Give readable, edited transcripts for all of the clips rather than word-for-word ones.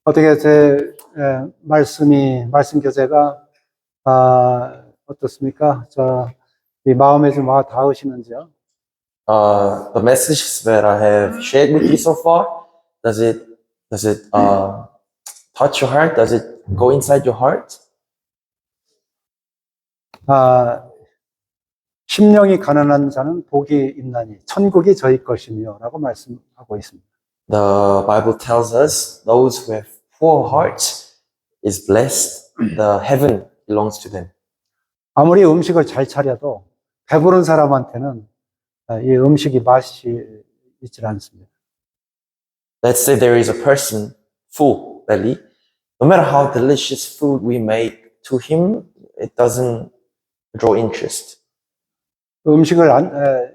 어떻게 말씀 교재가, 어떻습니까? 이 마음에 좀 와 닿으시는지요? The messages that I have shared with you so far, does it touch your heart? Does it go inside your heart? 심령이 가난한 자는 복이 있나니 천국이 저희 것이며 라고 말씀하고 있습니다. The Bible tells us those who have poor hearts is blessed. The heaven belongs to them. 아무리 음식을 잘 차려도 배부른 사람한테는 이 음식이 맛이 있지 않습니다. Let's say there is a person full belly. No matter how delicious food we make, to him it doesn't draw interest. 음식을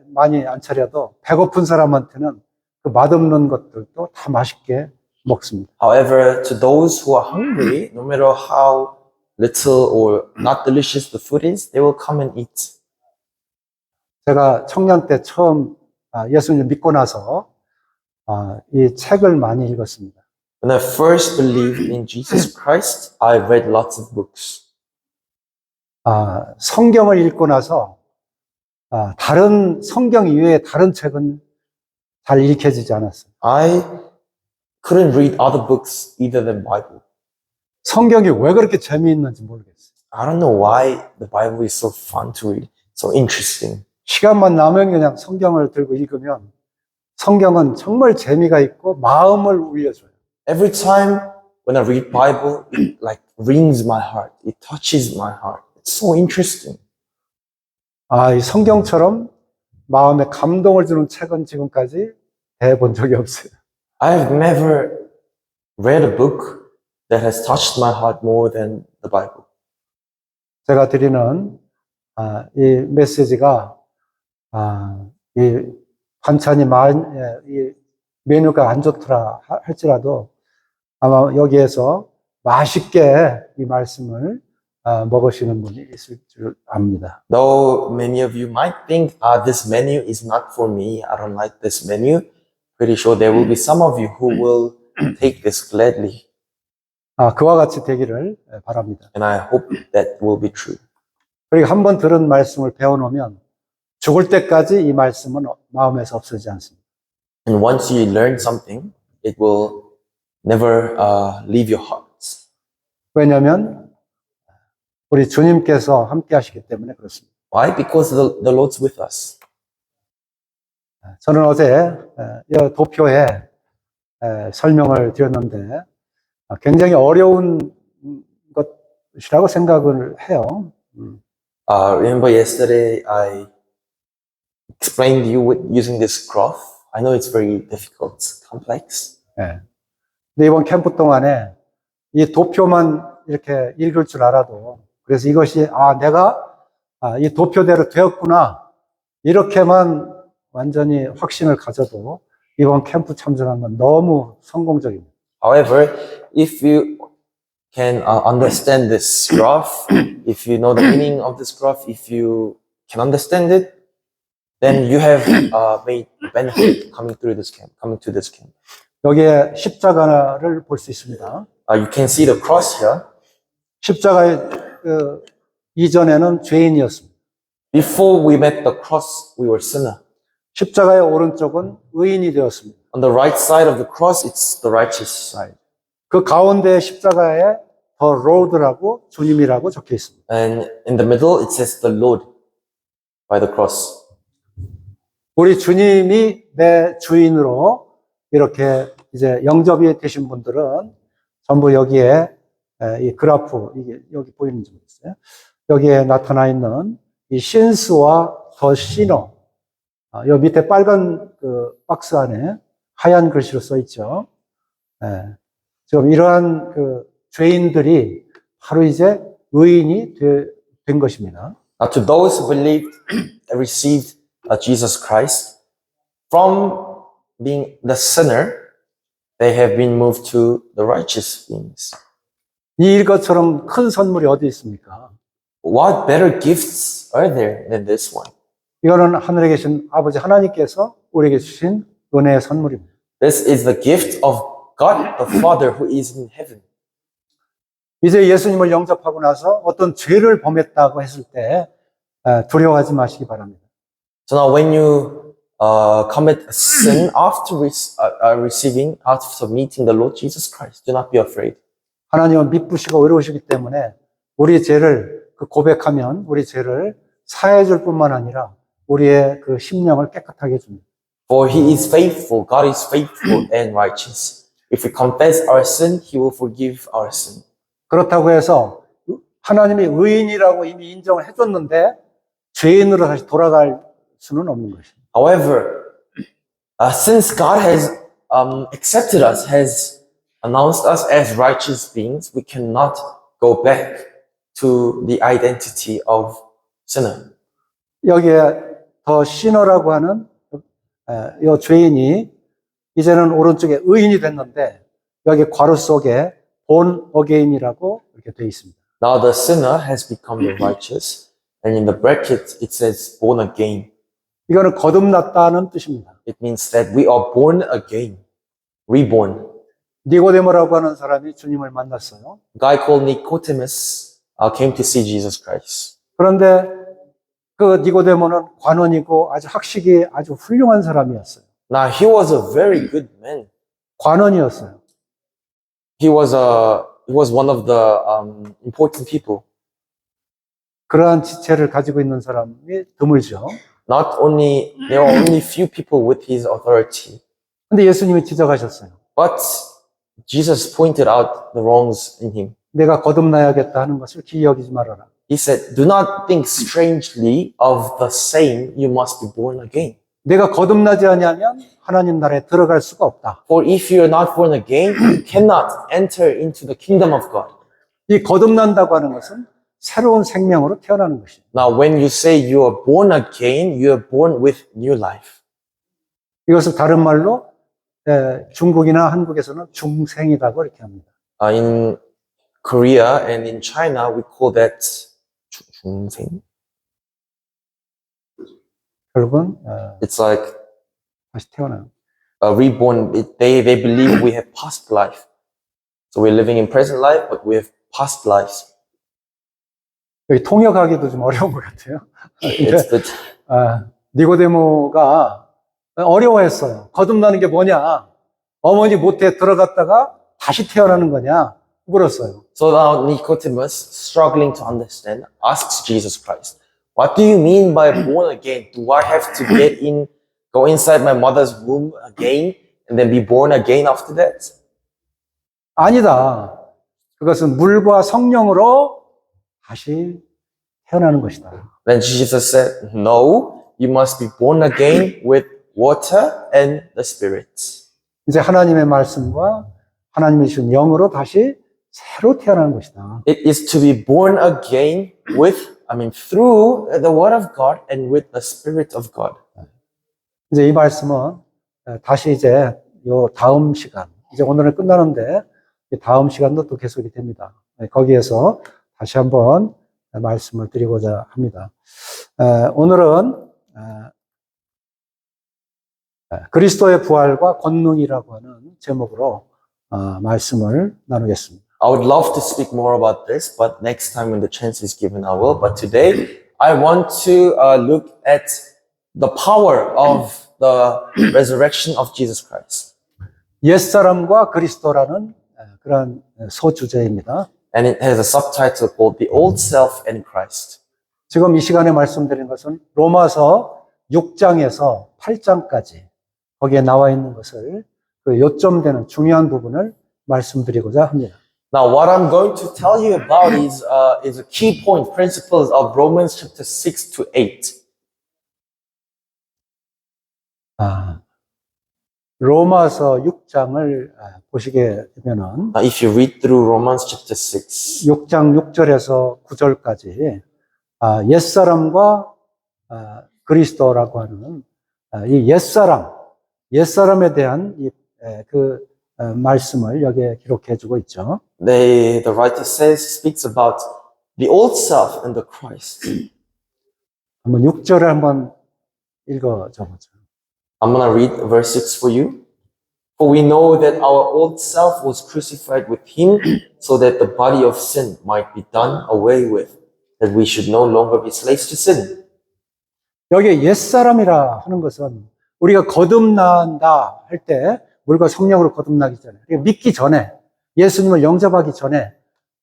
많이 안 차려도 배고픈 사람한테는 그 맛없는 것들도 다 맛있게 먹습니다. However, to those who are hungry, no matter how little or not delicious the food is, they will come and eat. 제가 청년 때 처음 예수님 믿고 나서 이 책을 많이 읽었습니다. When I first believed in Jesus Christ, I read lots of books. 성경을 읽고 나서 다른 성경 이외의 다른 책은 잘 읽혀지지 않았어요. I couldn't read other books either than Bible. 성경이 왜 그렇게 재미있는지 모르겠어요. I don't know why the Bible is so fun to read, so interesting. 시간만 나면 그냥 성경을 들고 읽으면 성경은 정말 재미가 있고 마음을 울려줘요. Every time when I read Bible, it like rings my heart. It touches my heart. It's so interesting. 이 성경처럼 마음에 감동을 주는 책은 지금까지 대본 적이 없어요. I have never read a book that has touched my heart more than the Bible. 제가 드리는 이 메시지가 이 반찬이 이 메뉴가 안 좋더라 할지라도 아마 여기에서 맛있게 이 말씀을 먹으시는 분이 있을 줄 압니다. Though many of you might think, this menu is not for me, I don't like this menu, pretty sure there will be some of you who will take this gladly. 그와 같이 되기를 바랍니다. And I hope that will be true. 그리고 한번 들은 말씀을 배워놓으면 죽을 때까지 이 말씀은 마음에서 없어지지 않습니다. And once you learn something, it will never leave your hearts. 왜냐하면 우리 주님께서 함께 하시기 때문에 그렇습니다. Why? Because the Lord's with us. 저는 어제 이 도표에 설명을 드렸는데 굉장히 어려운 것이라고 생각을 해요. Remember yesterday I explained you with using this graph. I know it's very difficult, complex. 근데 이번 캠프 동안에 이 도표만 이렇게 읽을 줄 알아도 그래서 이것이 내가 이 도표대로 되었구나 이렇게만 완전히 확신을 가져도 이번 캠프 참석한 건 너무 성공적입니다. However, if you can understand this graph, if you know the meaning of this graph, if you can understand it, then you have made benefit coming to this camp. 여기에 십자가를 볼 수 있습니다. You can see the cross here. 십자가의 이전에는 죄인이었습니다. Before we met the cross, we were sinner. 십자가의 오른쪽은 의인이 되었습니다. On the right side of the cross, it's the righteous side. 그 가운데 십자가에 the Lord라고 주님이라고 적혀 있습니다. And in the middle, it says the Lord by the cross. 우리 주님이 내 주인으로 이렇게 이제 영접이 되신 분들은 전부 여기에 이 그래프, 이게 여기 보이는지 모르겠어요. 여기에 나타나 있는 이 신스와 더 시너, 요 밑에 빨간 그 박스 안에 하얀 글씨로 써 있죠. 지금 이러한 그 죄인들이 바로 이제 의인이 된 것입니다. Now, to those who believed, received Jesus Christ, from being the sinner, they have been moved to the righteous beings. 이것처럼 큰 선물이 어디 있습니까? What better gifts are there than this one? 이거는 하늘에 계신 아버지 하나님께서 우리에게 주신 은혜의 선물입니다. This is the gift of God the Father who is in heaven. 이제 예수님을 영접하고 나서 어떤 죄를 범했다고 했을 때 두려워하지 마시기 바랍니다. So now when you commit a sin after meeting the Lord Jesus Christ, do not be afraid. 하나님은 미쁘시고 의로우시기 때문에 우리 죄를 고백하면 우리 죄를 사해 줄 뿐만 아니라 우리의 그 심령을 깨끗하게 해줍니다. For he is faithful, God is faithful and righteous. If we confess our sin, he will forgive our sin. 그렇다고 해서 하나님이 의인이라고 이미 인정을 해줬는데 죄인으로 다시 돌아갈 수는 없는 것입니다. However, since God has accepted us, has announced us as righteous beings, we cannot go back to the identity of sinner. 여기에 더 시너라고 하는 이 죄인이 이제는 오른쪽에 의인이 됐는데 여기 괄호 속에 born again이라고 이렇게 되어 있습니다. Now the sinner has become the righteous, and in the bracket it says born again. 이거는 거듭났다는 뜻입니다. It means that we are born again, reborn. 니고데모라고 하는 사람이 주님을 만났어요. A guy called Nicodemus came to see Jesus Christ. 그런데 그 니고데모는 관원이고 아주 학식이 아주 훌륭한 사람이었어요. Now he was a very good man. 관원이었어요. He was one of the important people. 그러한 지체를 가지고 있는 사람이 드물죠. There are only few people with his authority. 근데 예수님이 지적하셨어요. But Jesus pointed out the wrongs in him. 내가 거듭나야겠다 하는 것을 기이 여기지 말아라. He said, do not think strangely of the saying, you must be born again. 내가 거듭나지 않으면 하나님 나라에 들어갈 수가 없다. For if you are not born again, you cannot enter into the kingdom of God. 이 거듭난다고 하는 것은 새로운 생명으로 태어나는 것이에요. Now, when you say you are born again, you are born with new life. 이것을 다른 말로 중국이나 한국에서는 중생이라고 이렇게 합니다. In Korea and in China, we call that 중생. 결국은 It's like 다시 태어나요. reborn. They believe we have past life. So we're living in present life, but we have past lives. 여기 통역하기도 좀 어려운 것 같아요. It's the, 니고데모가 어려워했어요. 거듭나는 게 뭐냐? 어머니 모태에 들어갔다가 다시 태어나는 거냐? 물었어요. so now Nicodemus, struggling to understand, asks Jesus Christ, what do you mean by born again? Do I have to go inside my mother's womb again and then be born again after that? 아니다. 그것은 물과 성령으로 다시 태어나는 것이다. Then Jesus said, no, you must be born again with water and the Spirit. 이제 하나님의 말씀과 하나님이 주신 영으로 다시 새로 태어나는 것이다. It is to be born again through the Word of God and with the Spirit of God. 이제 이 말씀은 다시 이제 요 다음 시간, 이제 오늘은 끝나는데 다음 시간도 또 계속이 됩니다. 거기에서 다시 한번 말씀을 드리고자 합니다. 오늘은 그리스도의 부활과 권능이라고 하는 제목으로 말씀을 나누겠습니다. I would love to speak more about this, but next time when the chance is given, I will. But today, I want to look at the power of the resurrection of Jesus Christ. 옛사람과 그리스도라는 그런 소주제입니다. And it has a subtitle called The Old Self and Christ. 지금 이 시간에 말씀드린 것은 로마서 6장에서 8장까지 거기에 나와 있는 것을 그 요점되는 중요한 부분을 말씀드리고자 합니다. Now, what I'm going to tell you about is a key point, principles of Romans chapter 6 to 8. 로마서 6장을 보시게 되면은 Now, if you read through Romans chapter 6, 6장 6절에서 9절까지 옛사람과 그리스도라고 하는 이 옛사람에 대한 그 말씀을 여기에 기록해 주고 있죠. the writer speaks about the old self and the Christ. 한번 6절을 한번 읽어줘 보죠. I'm going to read verse 6 for you. For we know that our old self was crucified with him so that the body of sin might be done away with, that we should no longer be slaves to sin. 여기 옛사람이라 하는 것은 우리가 거듭난다 할 때 물과 성령으로 거듭나기 전에, 그러니까 믿기 전에, 예수님을 영접하기 전에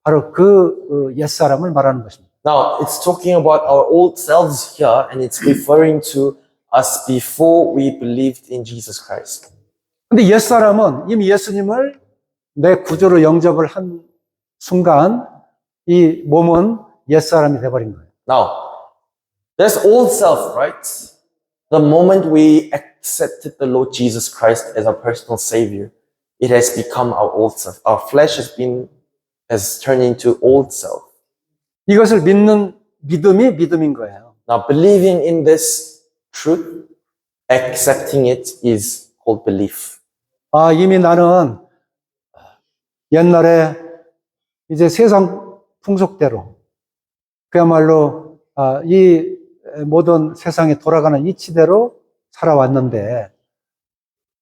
바로 그 옛사람을 말하는 것입니다. Now, it's talking about our old selves here, and it's referring to us before we believed in Jesus Christ. 근데 옛사람은 이미 예수님을 내 구조로 영접을 한 순간 이 몸은 옛사람이 돼버린 거예요. Now, there's old self, right? The moment we accepted the Lord Jesus Christ as our personal Savior, it has become our old self. Our flesh has turned into old self. 이것을 믿는 믿음이 믿음인 거예요. Now, believing in this truth, accepting it is called belief. 아, 이미 나는 옛날에 이제 세상 풍속대로 그야말로 이 모든 세상에 돌아가는 이치대로 살아왔는데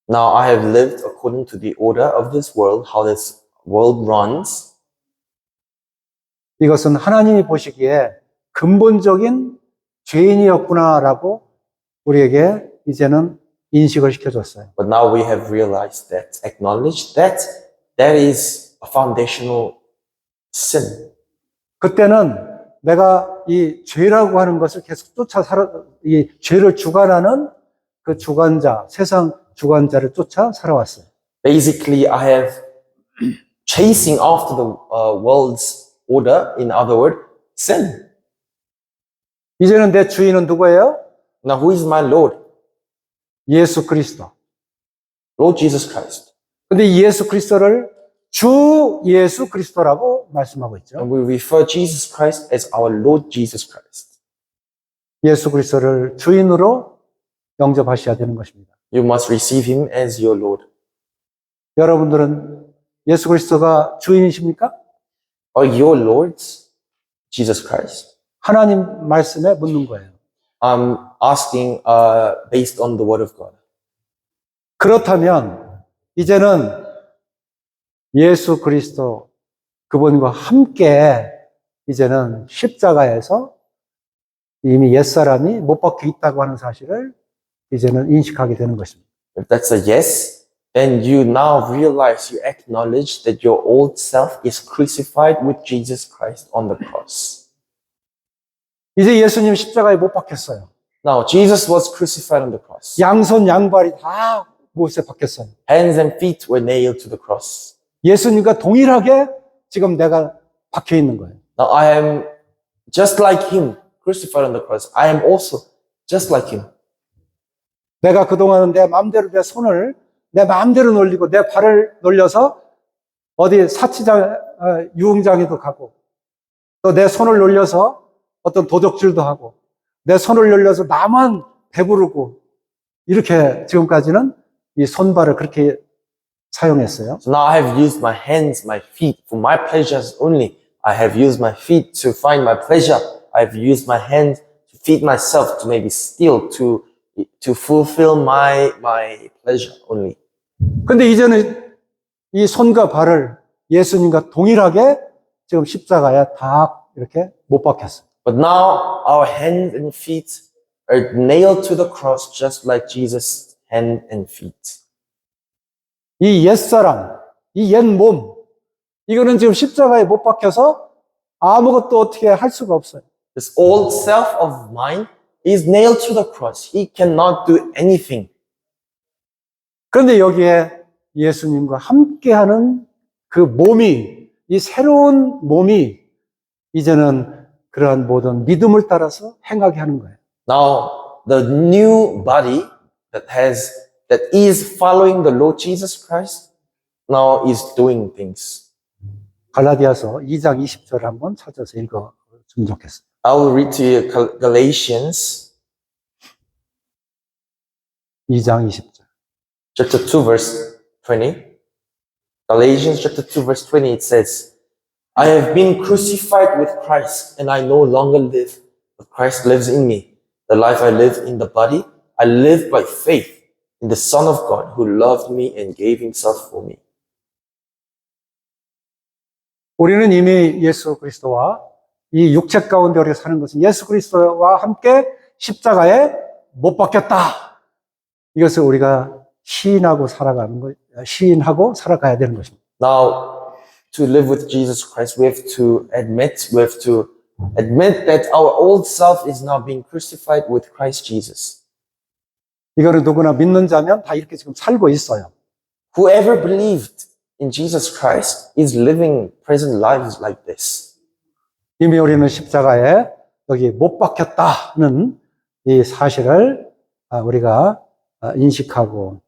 Now I have lived according to the order of this world, how this world runs. 이것은 하나님이 보시기에 근본적인 죄인이었구나라고 우리에게 이제는 인식을 시켜줬어요. But now we have realized that, acknowledged that that is a foundational sin. 그때는 내가 이 죄라고 하는 것을 계속 이 죄를 주관하는 그 주관자, 세상 주관자를 쫓아 살아왔어요. Basically, I have chasing after the world's order, in other words, sin. 이제는 내 주인은 누구예요? Now, who is my Lord? 예수 그리스도. Lord Jesus Christ. 근데 이 예수 그리스도를 주 예수 그리스도라고 말씀하고 있죠. And we refer Jesus Christ as our Lord Jesus Christ. 예수 그리스도를 주인으로 영접하셔야 되는 것입니다. You must receive him as your Lord. 여러분들은 예수 그리스도가 주인이십니까? Are your Lords Jesus Christ? 하나님 말씀에 묻는 거예요. I'm asking based on the Word of God. 그렇다면 이제는 예수 그리스도 그분과 함께 이제는 십자가에서 이미 옛사람이 못 박혀 있다고 하는 사실을 이제는 인식하게 되는 것입니다. If that's a yes, then you now realize, you acknowledge that your old self is crucified with Jesus Christ on the cross. 이제 예수님 십자가에 못 박혔어요. Now, Jesus was crucified on the cross. 양손 양발이 다 못에 박혔어요. Hands and feet were nailed to the cross. 예수님과 동일하게 지금 내가 박혀 있는 거예요. Now, I am just like him, crucified on the cross. I am also just like him. 내가 그동안은 내 마음대로 내 손을 내 마음대로 놀리고 내 발을 놀려서 어디 사치장, 유흥장에도 가고 또 내 손을 놀려서 어떤 도적질도 하고 내 손을 놀려서 나만 배부르고 이렇게 지금까지는 이 손발을 그렇게 사용했어요. So now I have used my hands, my feet for my pleasures only. I have used my feet to find my pleasure. I have used my hands to feed myself, to maybe steal, to fulfill my pleasure only. 근데 이제는 이 손과 발을 예수님과 동일하게 지금 십자가에 다 이렇게 못 박혔어요. But now our hands and feet are nailed to the cross just like Jesus' hand and feet. 이 옛사람, 이 옛몸, 이거는 지금 십자가에 못 박혀서 아무것도 어떻게 할 수가 없어요. This old self of mine is nailed to the cross. He cannot do anything. 그런데 여기에 예수님과 함께하는 그 몸이, 이 새로운 몸이 이제는 그러한 모든 믿음을 따라서 행하게 하는 거예요. Now, the new body that is following the Lord Jesus Christ now is doing things. 갈라디아서 2장 20절을 한번 찾아서 읽어주면 좋겠어요. I will read to you Galatians 2장 20절. chapter 2 verse 20. Galatians chapter 2 verse 20, it says, I have been crucified with Christ, and I no longer live, but Christ lives in me. The life I live in the body, I live by faith in the Son of God who loved me and gave himself for me. 우리는 이미 예수 그리스도와 이 육체 가운데 우리가 사는 것은 예수 그리스도와 함께 십자가에 못 박혔다. 이것을 우리가 시인하고 살아가야 되는 것입니다. Now, to live with Jesus Christ, we have to admit that our old self is now being crucified with Christ Jesus. 이거는 누구나 믿는 자면 다 이렇게 지금 살고 있어요. Whoever believed in Jesus Christ is living present lives like this. 이미 우리는 십자가에 여기 못 박혔다는 이 사실을 우리가 인식하고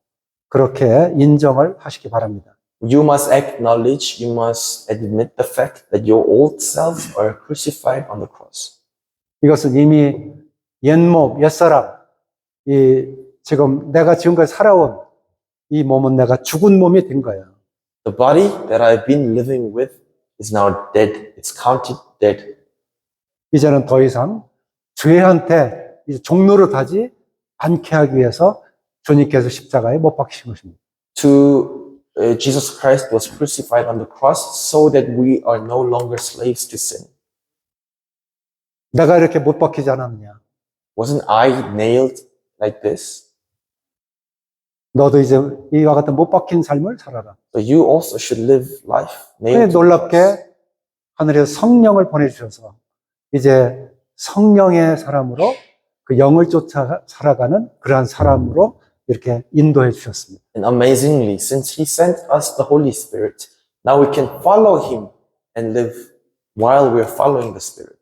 그렇게 인정을 하시기 바랍니다. You must acknowledge, you must admit the fact that your old selves are crucified on the cross. 이것은 이미 옛몸, 옛사람, 지금 내가 지금까지 살아온 이 몸은 내가 죽은 몸이 된 거예요. The body that I've been living with is now dead. It's counted dead. 이제는 더 이상 죄한테 종로를 가지 않게 하기 위해서 주님께서 십자가에 못 박히신 것입니다. Jesus Christ was crucified on the cross so that we are no longer slaves to sin. 내가 이렇게 못 박히지 않았느냐? Wasn't I nailed like this? 너도 이제 이와 같은 못 박힌 삶을 살아라. So you also should live life 근데 nailed to the cross. 놀랍게 하늘에서 성령을 보내주셔서 이제 성령의 사람으로 그 영을 쫓아 살아가는 그러한 사람으로 이렇게 인도해 주셨습니다. And amazingly, since He sent us the Holy Spirit, now we can follow Him and live while we are following the Spirit.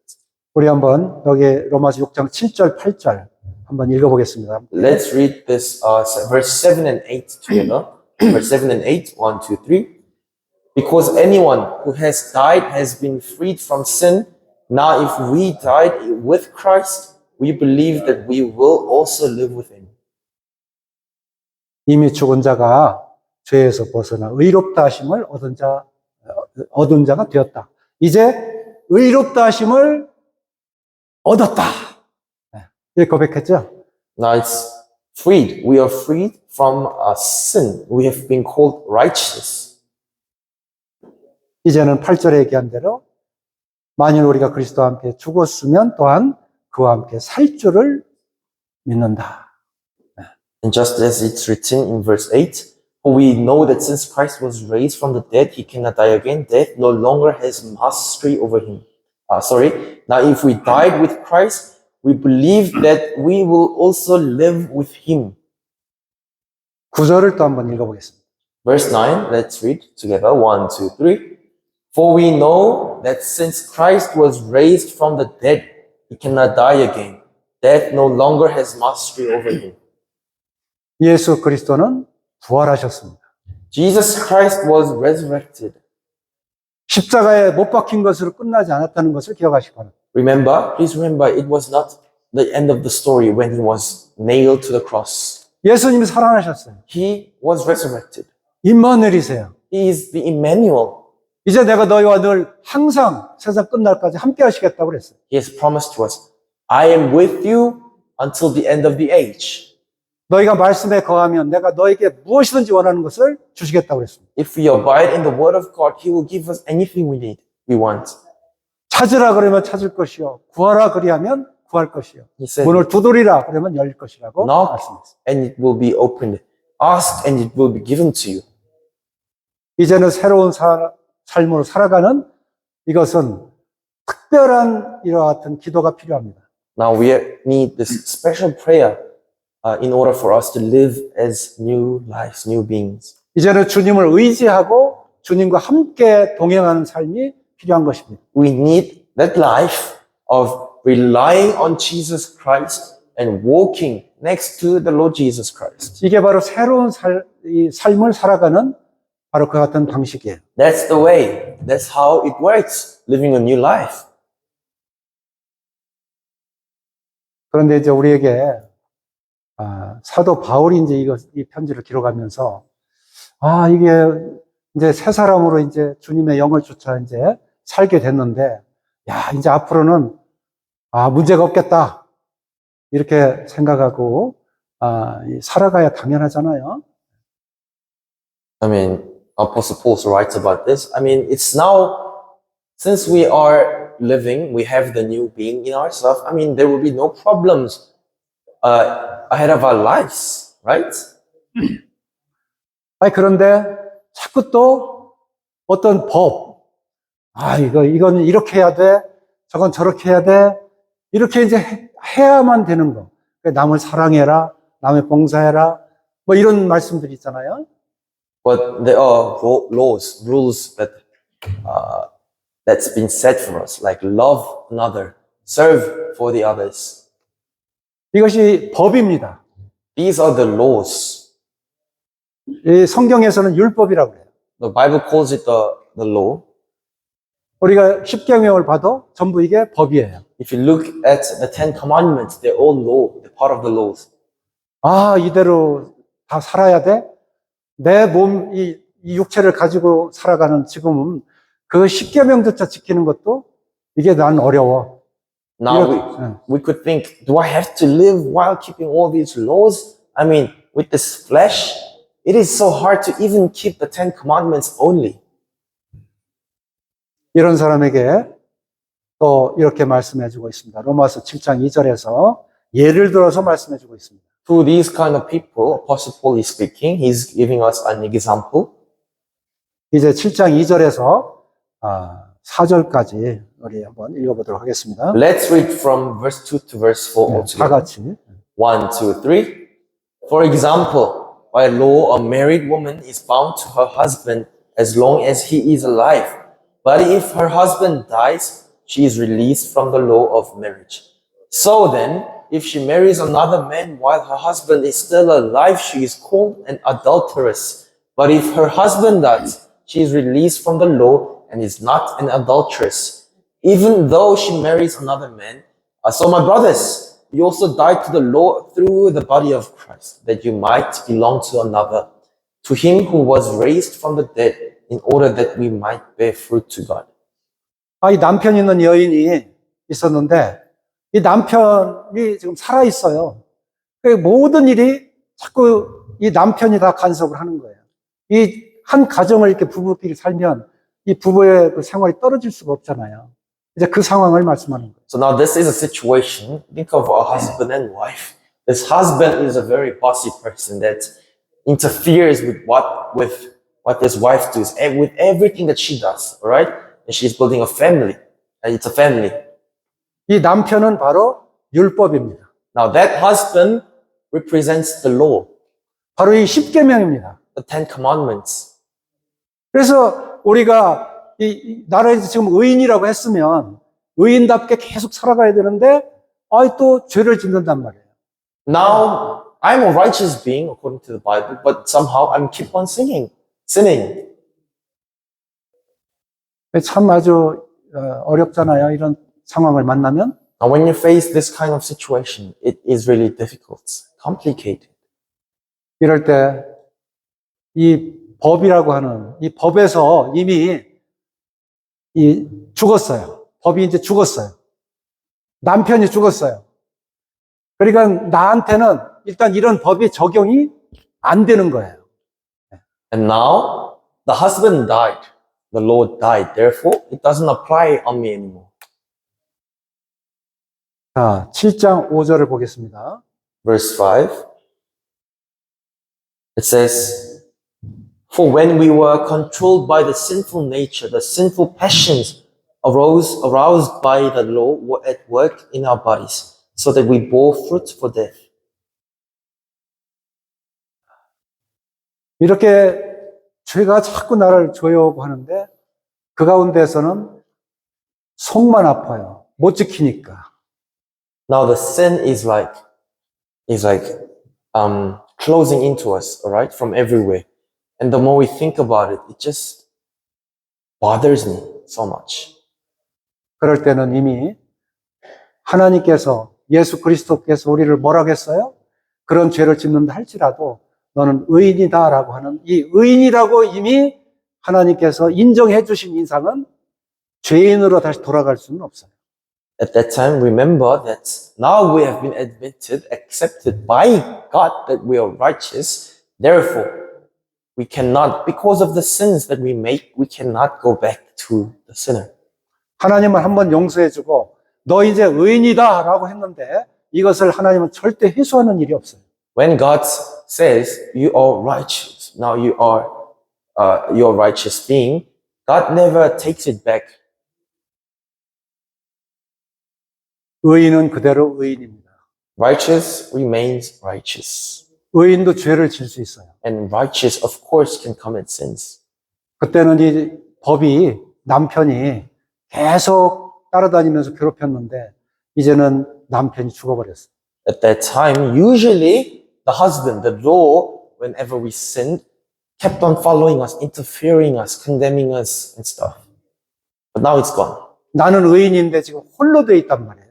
우리 한번 여기 로마서 6장 7절, 8절 한번 읽어보겠습니다. Let's read this verse 7 and 8 together. Verse 7 and 8, 1, 2, 3. Because anyone who has died has been freed from sin. Now if we died with Christ, we believe that we will also live with Him. 이미 죽은 자가 죄에서 벗어나 의롭다 하심을 얻은 자가 되었다. 이제 의롭다 하심을 얻었다. 이렇게 고백했죠? Now it's freed. We are freed from sin. We have been called righteous. 이제는 8절에 얘기한 대로 만일 우리가 그리스도와 함께 죽었으면 또한 그와 함께 살 줄을 믿는다. And just as it's written in verse 8, for we know that since Christ was raised from the dead, He cannot die again. Death no longer has mastery over Him. Now if we died with Christ, we believe that we will also live with Him. 9절을 또 한번 읽어보겠습니다. Verse 9, let's read together. 1, 2, 3. For we know that since Christ was raised from the dead, He cannot die again. Death no longer has mastery over Him. 예수 그리스도는 부활하셨습니다. Jesus Christ was resurrected. 십자가에 못 박힌 것으로 끝나지 않았다는 것을 기억하시기 바랍니다. Please remember, it was not the end of the story when He was nailed to the cross. 예수님이 살아나셨어요. He was resurrected. 임마누엘이세요. He is the Emmanuel. 이제 내가 너희와 늘 항상 세상 끝날까지 함께 하시겠다고 그랬어요. He has promised to us, I am with you until the end of the age. 너희가 말씀에 거하면 내가 너에게 무엇이든지 원하는 것을 주시겠다고 그랬습니다. If we abide in the word of God, He will give us anything we want. 찾으라 그러면 찾을 것이요. 구하라 그리하면 구할 것이요. He said, 문을 두드리라 그러면 열릴 것이라고 knock 말씀했어요. and it will be opened. Ask and it will be given to you. 이제는 새로운 삶으로 살아가는 이것은 특별한 이와 같은 기도가 필요합니다. Now we need this special prayer in order for us to live as new lives, new beings. 이제는 주님을 의지하고 주님과 함께 동행하는 삶이 필요한 것입니다. We need that life of relying on Jesus Christ and walking next to the Lord Jesus Christ. 이게 바로 새로운 이 삶을 살아가는 바로 그 같은 방식이에요. That's the way. That's how it works, living a new life. 그런데 이제 우리에게 사도 바울이 이제 이 편지를 기록하면서 이게 이제 새 사람으로 이제 주님의 영을 쫓아 이제 살게 됐는데 이제 앞으로는 문제가 없겠다 이렇게 생각하고 살아가야 당연하잖아요. I mean, Apostle Paul writes about this. I mean, it's now, since we are living, we have the new being in ourselves. I mean, there will be no problems ahead of our lives, right? 그런데 자꾸 또 어떤 법, 이건 이렇게 해야 돼, 저건 저렇게 해야 돼, 이렇게 이제 해야만 되는 거. 남을 사랑해라, 남을 봉사해라, 뭐 이런 말씀들이 있잖아요. But there are laws, rules that's been set for us, like love another, serve for the others. 이것이 법입니다. These are the laws. 이 성경에서는 율법이라고 해요. The Bible calls it the law. 우리가 십계명을 봐도 전부 이게 법이에요. If you look at the Ten Commandments, they're all law, they're part of the laws. 이대로 다 살아야 돼? 내 몸, 이 육체를 가지고 살아가는 지금은 그 십계명조차 지키는 것도 이게 난 어려워. Now 이렇게, we could think, do I have to live while keeping all these laws? I mean, with this flesh, it is so hard to even keep the Ten Commandments only. 이런 사람에게 또 이렇게 말씀해 주고 있습니다. 로마서 7장 2절에서 예를 들어서 말씀해 주고 있습니다. To these kind of people, Apostle Paul is speaking. He's giving us an example. 이제 7장 2절에서 4절까지 우리 한번 읽어보도록 하겠습니다. Let's read from verse 2 to verse 4 다 altogether. 같이. 1, 2, 3. For example, by law, a married woman is bound to her husband as long as he is alive. But if her husband dies, she is released from the law of marriage. So then, if she marries another man while her husband is still alive, she is called an adulteress. But if her husband dies, she is released from the law and is not an adulteress, even though she marries another man. So my brothers, you also died to the law through the body of Christ, that you might belong to another, to him who was raised from the dead, in order that we might bear fruit to God. 이 남편 있는 여인이 있었는데 이 남편이 지금 살아 있어요. 모든 일이 자꾸 이 남편이 다 간섭을 하는 거예요. 이 한 가정을 이렇게 부부끼리 살면 이 부부의 그 생활이 떨어질 수가 없잖아요. 이제 그 상황을 말씀하는 거예요. So now this is a situation. Think of a husband and wife. This husband is a very bossy person that interferes with what his wife does, and with everything that she does. All right, and she's building a family, and it's a family. 이 남편은 바로 율법입니다. Now that husband represents the law, 바로 이 십계명입니다. the Ten Commandments. 그래서 우리가 이 나라에서 지금 의인이라고 했으면 의인답게 계속 살아가야 되는데 또 죄를 짓는단 말이에요. Now I'm a righteous being according to the Bible, but somehow I'm keep on sinning. 참 아주 어렵잖아요. 이런 상황을 만나면. Now when you face this kind of situation, it is really difficult, complicated. 이럴 때 이 법이라고 하는 이 법에서 이미 죽었어요. 법이 이제 죽었어요. 남편이 죽었어요. 그러니까 나한테는 일단 이런 법이 적용이 안 되는 거예요. And now the husband died, the Lord died. Therefore, it doesn't apply on me anymore. 자, 7장 5절을 보겠습니다. Verse 5. It says, For when we were controlled by the sinful nature, the sinful passions aroused by the law were at work in our bodies, so that we bore fruit for death. 이렇게 죄가 자꾸 나를 조여오고 하는데 그 가운데서는 속만 아파요. 못 지키니까. Now the sin is like closing into us, all right, from everywhere. And the more we think about it, it just bothers me so much. 그럴 때는 이미 하나님께서 예수 그리스도께서 우리를 뭐라고 했어요? 그런 죄를 짓는다 할지라도 너는 의인이다라고 하는 이 의인이라고 이미 하나님께서 인정해 주신 인상은 죄인으로 다시 돌아갈 수는 없어요. At that time, remember that now we have been admitted, accepted by God that we are righteous. Therefore, we cannot, because of the sins that we make, we cannot go back to the sinner. 하나님은 한번 용서해주고 너 이제 의인이다 라고 했는데 이것을 하나님은 절대 회수하는 일이 없어요. When God says you are righteous, now you are righteous being, God never takes it back. 의인은 그대로 의인입니다. Righteous remains righteous. 의인도 죄를 질 수 있어요. And righteous, of course, can commit sins. 그때는 이 법이 남편이 계속 따라다니면서 괴롭혔는데 이제는 남편이 죽어버렸어요. At that time, usually the husband, the law, whenever we sinned, kept on following us, interfering us, condemning us and stuff. But now it's gone. 나는 의인인데 지금 홀로 돼 있단 말이에요.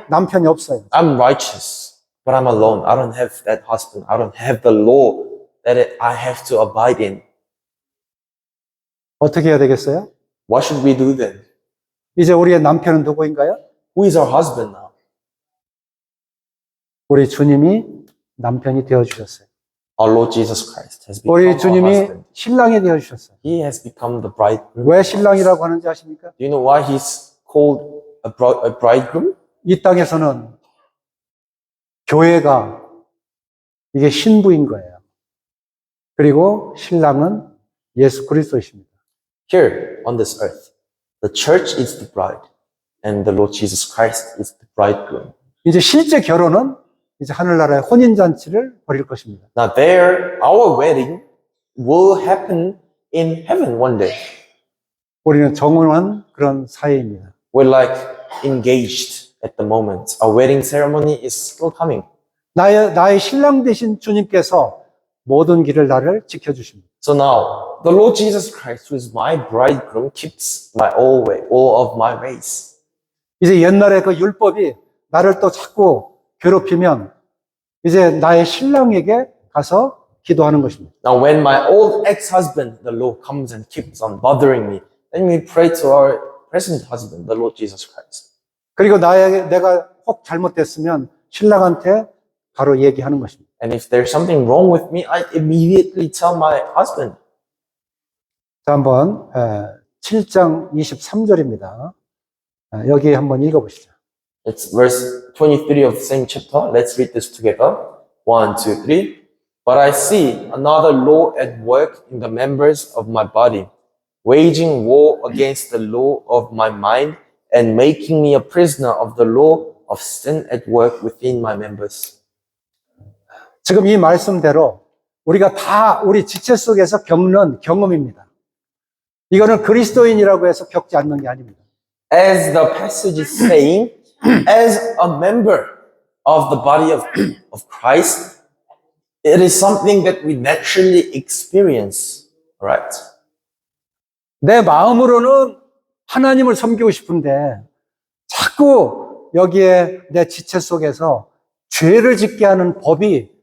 남편이 없어요. I'm righteous, but I'm alone. I don't have that husband. I don't have the law that I have to abide in. 어떻게 해야 되겠어요? What should we do then? 이제 우리의 남편은 누구인가요? Who is our husband now? 우리 주님이 남편이 되어주셨어요. Our Lord Jesus Christ has become 우리 our 주님이 husband. 신랑이 되어주셨어요. He has become the bridegroom. 왜 신랑이라고 하는지 아십니까? Do you know why he's called a bridegroom? 이 땅에서는 교회가 이게 신부인 거예요. 그리고 신랑은 예수 그리스도이십니다. Here on this earth, the church is the bride, and the Lord Jesus Christ is the bridegroom. 이제 실제 결혼은 이제 하늘나라의 혼인잔치를 벌일 것입니다. Now there, our wedding will happen in heaven one day. 우리는 정혼한 그런 사이입니다. We're like engaged at the moment. Our wedding ceremony is still coming. 나의 신랑 되신 주님께서 모든 길을 나를 지켜주십니다. So now, the Lord Jesus Christ, who is my bridegroom, keeps my all of my ways. 이제 옛날에 그 율법이 나를 또 자꾸 괴롭히면 이제 나의 신랑에게 가서 기도하는 것입니다. Now, when my old ex-husband, the Lord, comes and keeps on bothering me, then we pray to our present husband, the Lord Jesus Christ. 그리고 내가 혹 잘못됐으면 신랑한테 바로 얘기하는 것입니다. And if there's something wrong with me, I immediately tell my husband. 자, 한번 7장 23절입니다. 여기 한번 읽어보시죠. It's verse 23 of the same chapter. Let's read this together. 1, 2, 3. But I see another law at work in the members of my body, waging war against the law of my mind and making me a prisoner of the law of sin at work within my members. 지금 이 말씀대로 우리가 다 우리 지체 속에서 겪는 경험입니다. 이거는 그리스도인이라고 해서 겪지 않는 게 아닙니다. As the passage is saying, as a member of the body of Christ, it is something that we naturally experience, right? 내 마음으로는 하나님을 섬기고 싶은데 자꾸 여기에 내 지체 속에서 죄를 짓게 하는 법이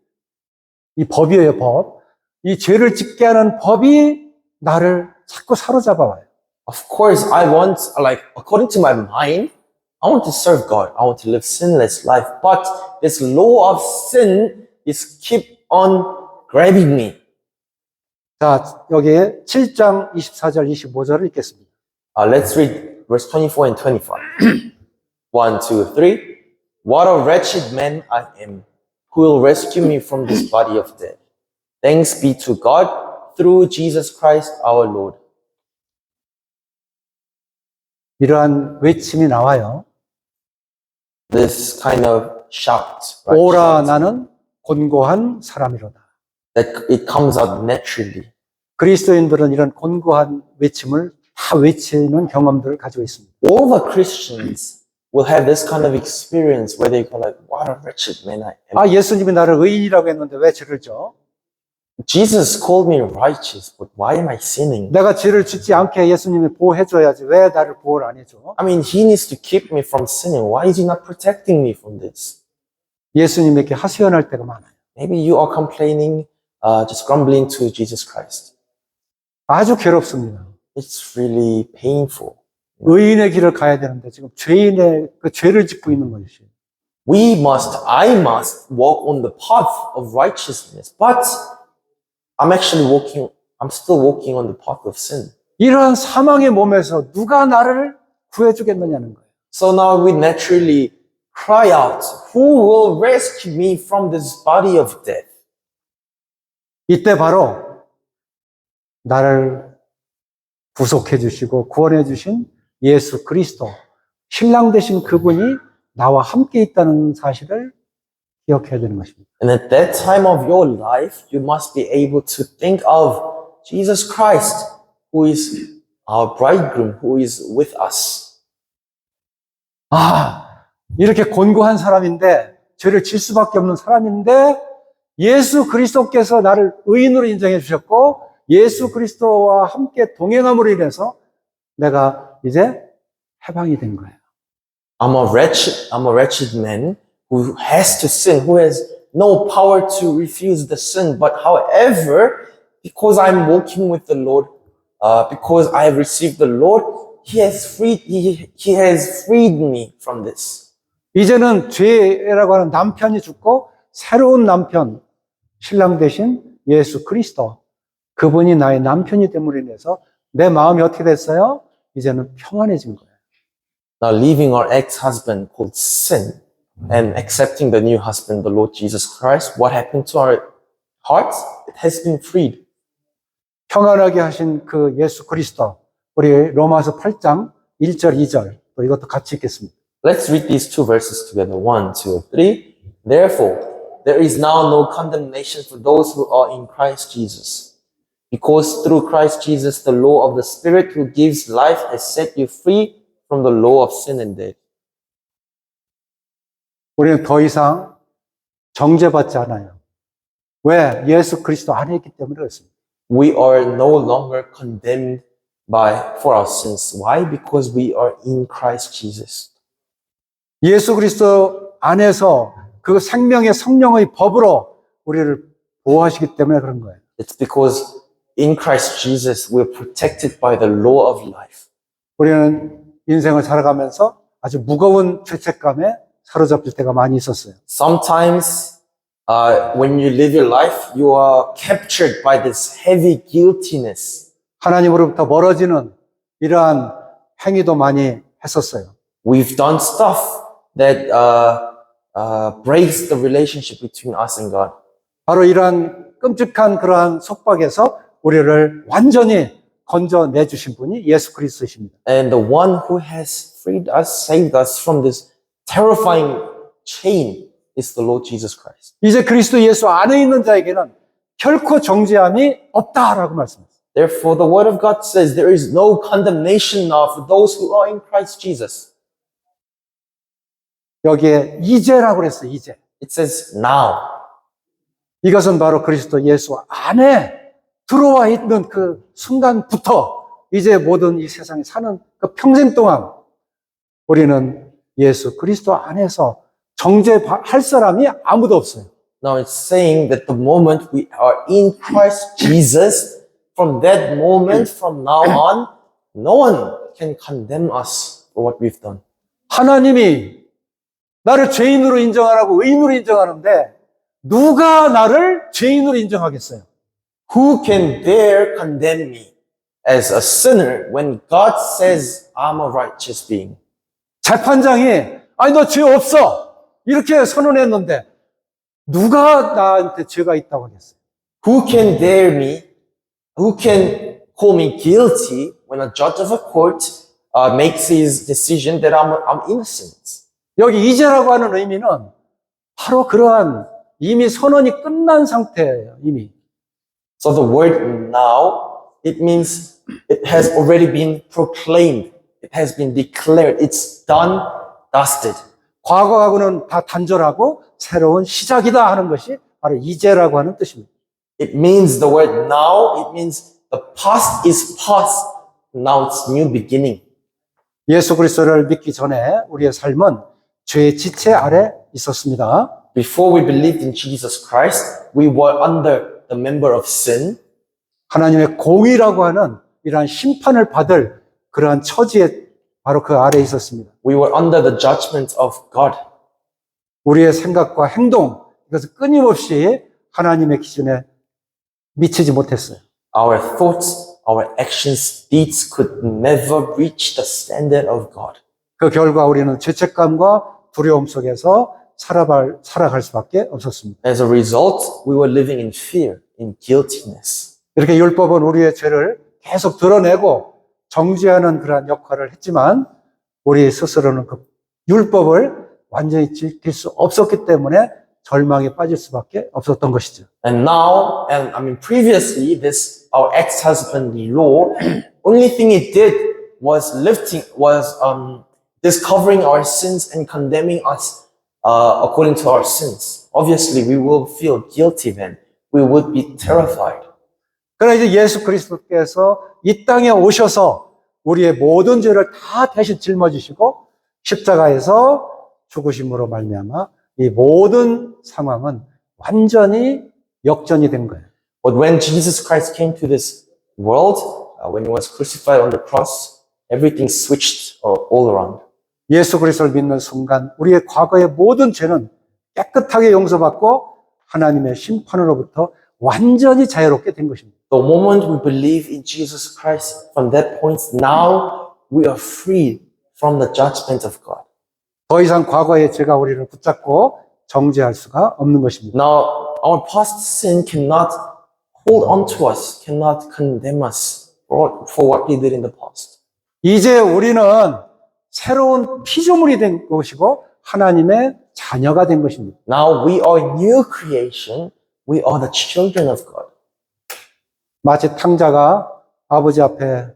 이 법이에요, 법. 이 죄를 짓게 하는 법이 나를 자꾸 사로잡아 와요. Of course, I want, like, according to my mind, I want to serve God. I want to live sinless life. But this law of sin is keep on grabbing me. 자, 여기에 7장 24절, 25절을 읽겠습니다. Let's read verse 24 and 25. 1, 2, 3. What a wretched man I am. Who will rescue me from this body of death? Thanks be to God through Jesus Christ our Lord. 이러한 외침이 나와요. This kind of shout, right? 오라 Shout. 나는 곤고한 사람이로다. That it comes out naturally. 그리스도인들은 이런 곤고한 외침을 다 외치는 경험들을 가지고 있습니다. All the Christians will have this kind of experience where they go like, what a wretched man I am. 예수님이 나를 의인이라고 했는데 왜 죄를 져? Jesus called me righteous, but why am I sinning? 내가 죄를 짓지 않게 예수님이 보호해줘야지 왜 나를 보호를 안 해줘? I mean, he needs to keep me from sinning. Why is he not protecting me from this? 예수님에게 하소연할 때가 많아요. Maybe you are complaining, just grumbling to Jesus Christ. 아주 괴롭습니다. It's really painful. 의인의 길을 가야 되는데 지금 죄인의 그 죄를 짓고 있는 것이. I must walk on the path of righteousness, but I'm still walking on the path of sin. 이러한 사망의 몸에서 누가 나를 구해주겠느냐는 거예요. So now we naturally cry out, who will rescue me from this body of death? 이때 바로 나를 구속해 주시고 구원해 주신 예수 그리스도, 신랑 되신 그분이 나와 함께 있다는 사실을 기억해야 되는 것입니다. And at that time of your life, you must be able to think of Jesus Christ, who is our bridegroom, who is with us. 아, 이렇게 곤고한 사람인데, 죄를 질 수밖에 없는 사람인데, 예수 그리스도께서 나를 의인으로 인정해 주셨고, 예수 그리스도와 함께 동행함으로 인해서 내가 이제 해방이 된 거예요. I'm a wretched man who has to sin, who has no power to refuse the sin. But however, because I'm walking with the Lord, because I have received the Lord, He has freed me from this. 이제는 죄라고 하는 남편이 죽고 새로운 남편, 신랑 대신 예수 그리스도, 그분이 나의 남편이 됨으로 인해서 내 마음이 어떻게 됐어요? 이제는 평안해진 거예요. Now leaving our ex-husband called sin and accepting the new husband, the Lord Jesus Christ, what happened to our hearts? It has been freed. 평안하게 하신 그 예수 그리스도, 우리 로마서 8장 1절, 2절, 또 이것도 같이 읽겠습니다. Let's read these two verses together. 1, 2, 3. Therefore, there is now no condemnation for those who are in Christ Jesus. Because through Christ Jesus, the law of the Spirit who gives life has set you free from the law of sin and death. 우리는 더 이상 정죄받지 않아요. 왜? 예수 그리스도 안에 있기 때문에 그렇습니다. We are no longer condemned for our sins. Why? Because we are in Christ Jesus. 예수 그리스도 안에서 그 생명의 성령의 법으로 우리를 보호하시기 때문에 그런 거예요. It's because in Christ Jesus we're protected by the law of life. 우리는 인생을 살아가면서 아주 무거운 죄책감에 사로잡힐 때가 많이 있었어요. Sometimes when you live your life, you are captured by this heavy guiltiness. 하나님으로부터 멀어지는 이러한 행위도 많이 했었어요. We've done stuff that breaks the relationship between us and God. 바로 이러한 끔찍한 그러한 속박에서 우리를 완전히 건져내 주신 분이 예수 그리스도이십니다. And the one who has freed us, saved us from this terrifying chain is the Lord Jesus Christ. 이제 그리스도 예수 안에 있는 자에게는 결코 정죄함이 없다라고 말씀합니다. Therefore, the word of God says there is no condemnation now for those who are in Christ Jesus. 여기에 이제라고 그랬어요. 이제. It says now. 이것은 바로 그리스도 예수 안에 들어와 있는 그 순간부터 이제 모든 이 세상에 사는 그 평생 동안 우리는 예수 그리스도 안에서 정죄할 사람이 아무도 없어요. Now it's saying that the moment we are in Christ Jesus, from that moment, from now on, no one can condemn us for what we've done. 하나님이 나를 죄인으로 인정하라고 의인으로 인정하는데 누가 나를 죄인으로 인정하겠어요? Who can dare condemn me as a sinner when God says I'm a righteous being? 재판장이 아니 너 죄 없어 이렇게 선언했는데 누가 나한테 죄가 있다고 하겠어요? Who can dare me? Who can call me guilty when a judge of a court makes his decision that I'm innocent? 여기 이제라고 하는 의미는 바로 그러한 이미 선언이 끝난 상태예요. 이미. So the word now, it means it has already been proclaimed. It has been declared. It's done, dusted. 과거하고는 다 단절하고 새로운 시작이다 하는 것이 바로 이제라고 하는 뜻입니다. It means the word now, it means the past is past. Now it's new beginning. 예수 그리스도를 믿기 전에 우리의 삶은 죄의 지체 아래 있었습니다. Before we believed in Jesus Christ, we were under the member of sin. 하나님의 공의라고 하는 이러한 심판을 받을 그러한 처지에 바로 그 아래에 있었습니다. We were under the judgment of God. 우리의 생각과 행동, 이것을 끊임없이 하나님의 기준에 미치지 못했어요. Our thoughts, our actions, deeds could never reach the standard of God. 그 결과 우리는 죄책감과 두려움 속에서 살아갈 수밖에 없었습니다. As a result, we were living in fear, in guiltiness. 이렇게 율법은 우리의 죄를 계속 드러내고 정죄하는 그러한 역할을 했지만 우리 스스로는 그 율법을 완전히 지킬 수 없었기 때문에 절망에 빠질 수밖에 없었던 것이죠. And now, and I mean previously, our ex-husband law, only thing it did was discovering our sins and condemning us according to our sins. Obviously, we will feel guilty then. We would be terrified. 그러나 이제 예수 그리스도께서 이 땅에 오셔서 우리의 모든 죄를 다 대신 짊어지시고 십자가에서 죽으심으로 말미암아 이 모든 상황은 완전히 역전이 된 거예요. But when Jesus Christ came to this world, when he was crucified on the cross, everything switched all around. 예수 그리스도를 믿는 순간 우리의 과거의 모든 죄는 깨끗하게 용서받고 하나님의 심판으로부터 완전히 자유롭게 된 것입니다. The moment we believe in Jesus Christ, from that point now we are free from the judgment of God. 더 이상 과거의 죄가 우리를 붙잡고 정죄할 수가 없는 것입니다. Now, our past sin cannot hold on to us, cannot condemn us for what we did in the past. 이제 우리는 새로운 피조물이 된 것이고 하나님의 자녀가 된 것입니다. Now we are new creation. We are the children of God. 마치 탕자가 아버지 앞에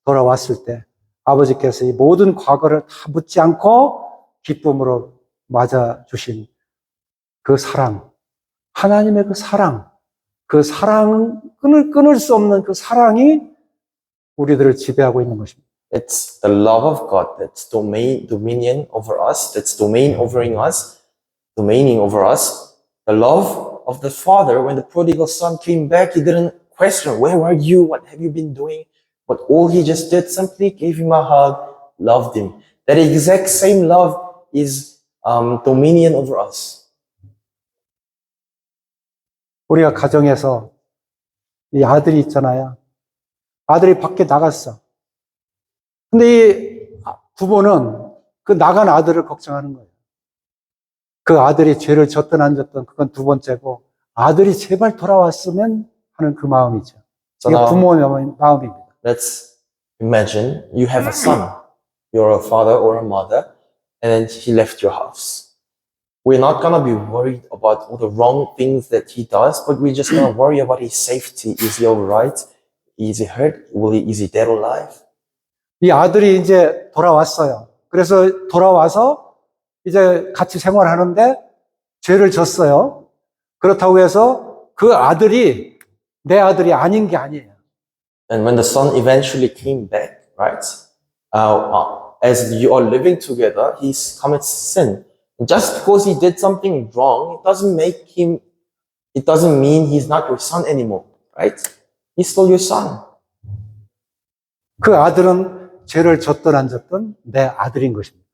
돌아왔을 때 아버지께서 이 모든 과거를 다 묻지 않고 기쁨으로 맞아주신 그 사랑, 하나님의 그 사랑, 끊을 수 없는 그 사랑이 우리들을 지배하고 있는 것입니다. It's the love of God that's dominion over us, that's domaining over us. The love of the Father, when the prodigal son came back, he didn't question, where were you? What have you been doing? But all he just did, simply gave him a hug, loved him. That exact same love is dominion over us. 우리가 가정에서 이 아들이 있잖아요. 아들이 밖에 나갔어. 근데 이 부모는 그 나간 아들을 걱정하는 거예요. 그 아들이 죄를 졌든 안 졌든 그건 두 번째고 아들이 제발 돌아왔으면 하는 그 마음이죠. So 이게 now, 부모의 마음입니다. let's imagine you have a son. You're a father or a mother, and then he left your house. We're not gonna be worried about all the wrong things that he does, but we're just gonna worry about his safety. Is he alright? Is he hurt? Is he dead or alive? 이 아들이 이제 돌아왔어요. 그래서 돌아와서 이제 같이 생활하는데 죄를 졌어요. 그렇다고 해서 그 아들이 내 아들이 아닌 게 아니에요. And when the son eventually came back, right? As you are living together, he commits sin. Just because he did something wrong, it doesn't mean he's not your son anymore, right? He's still your son. 그 아들은 죄를 졌든 안 졌든 내 아들인 것입니다.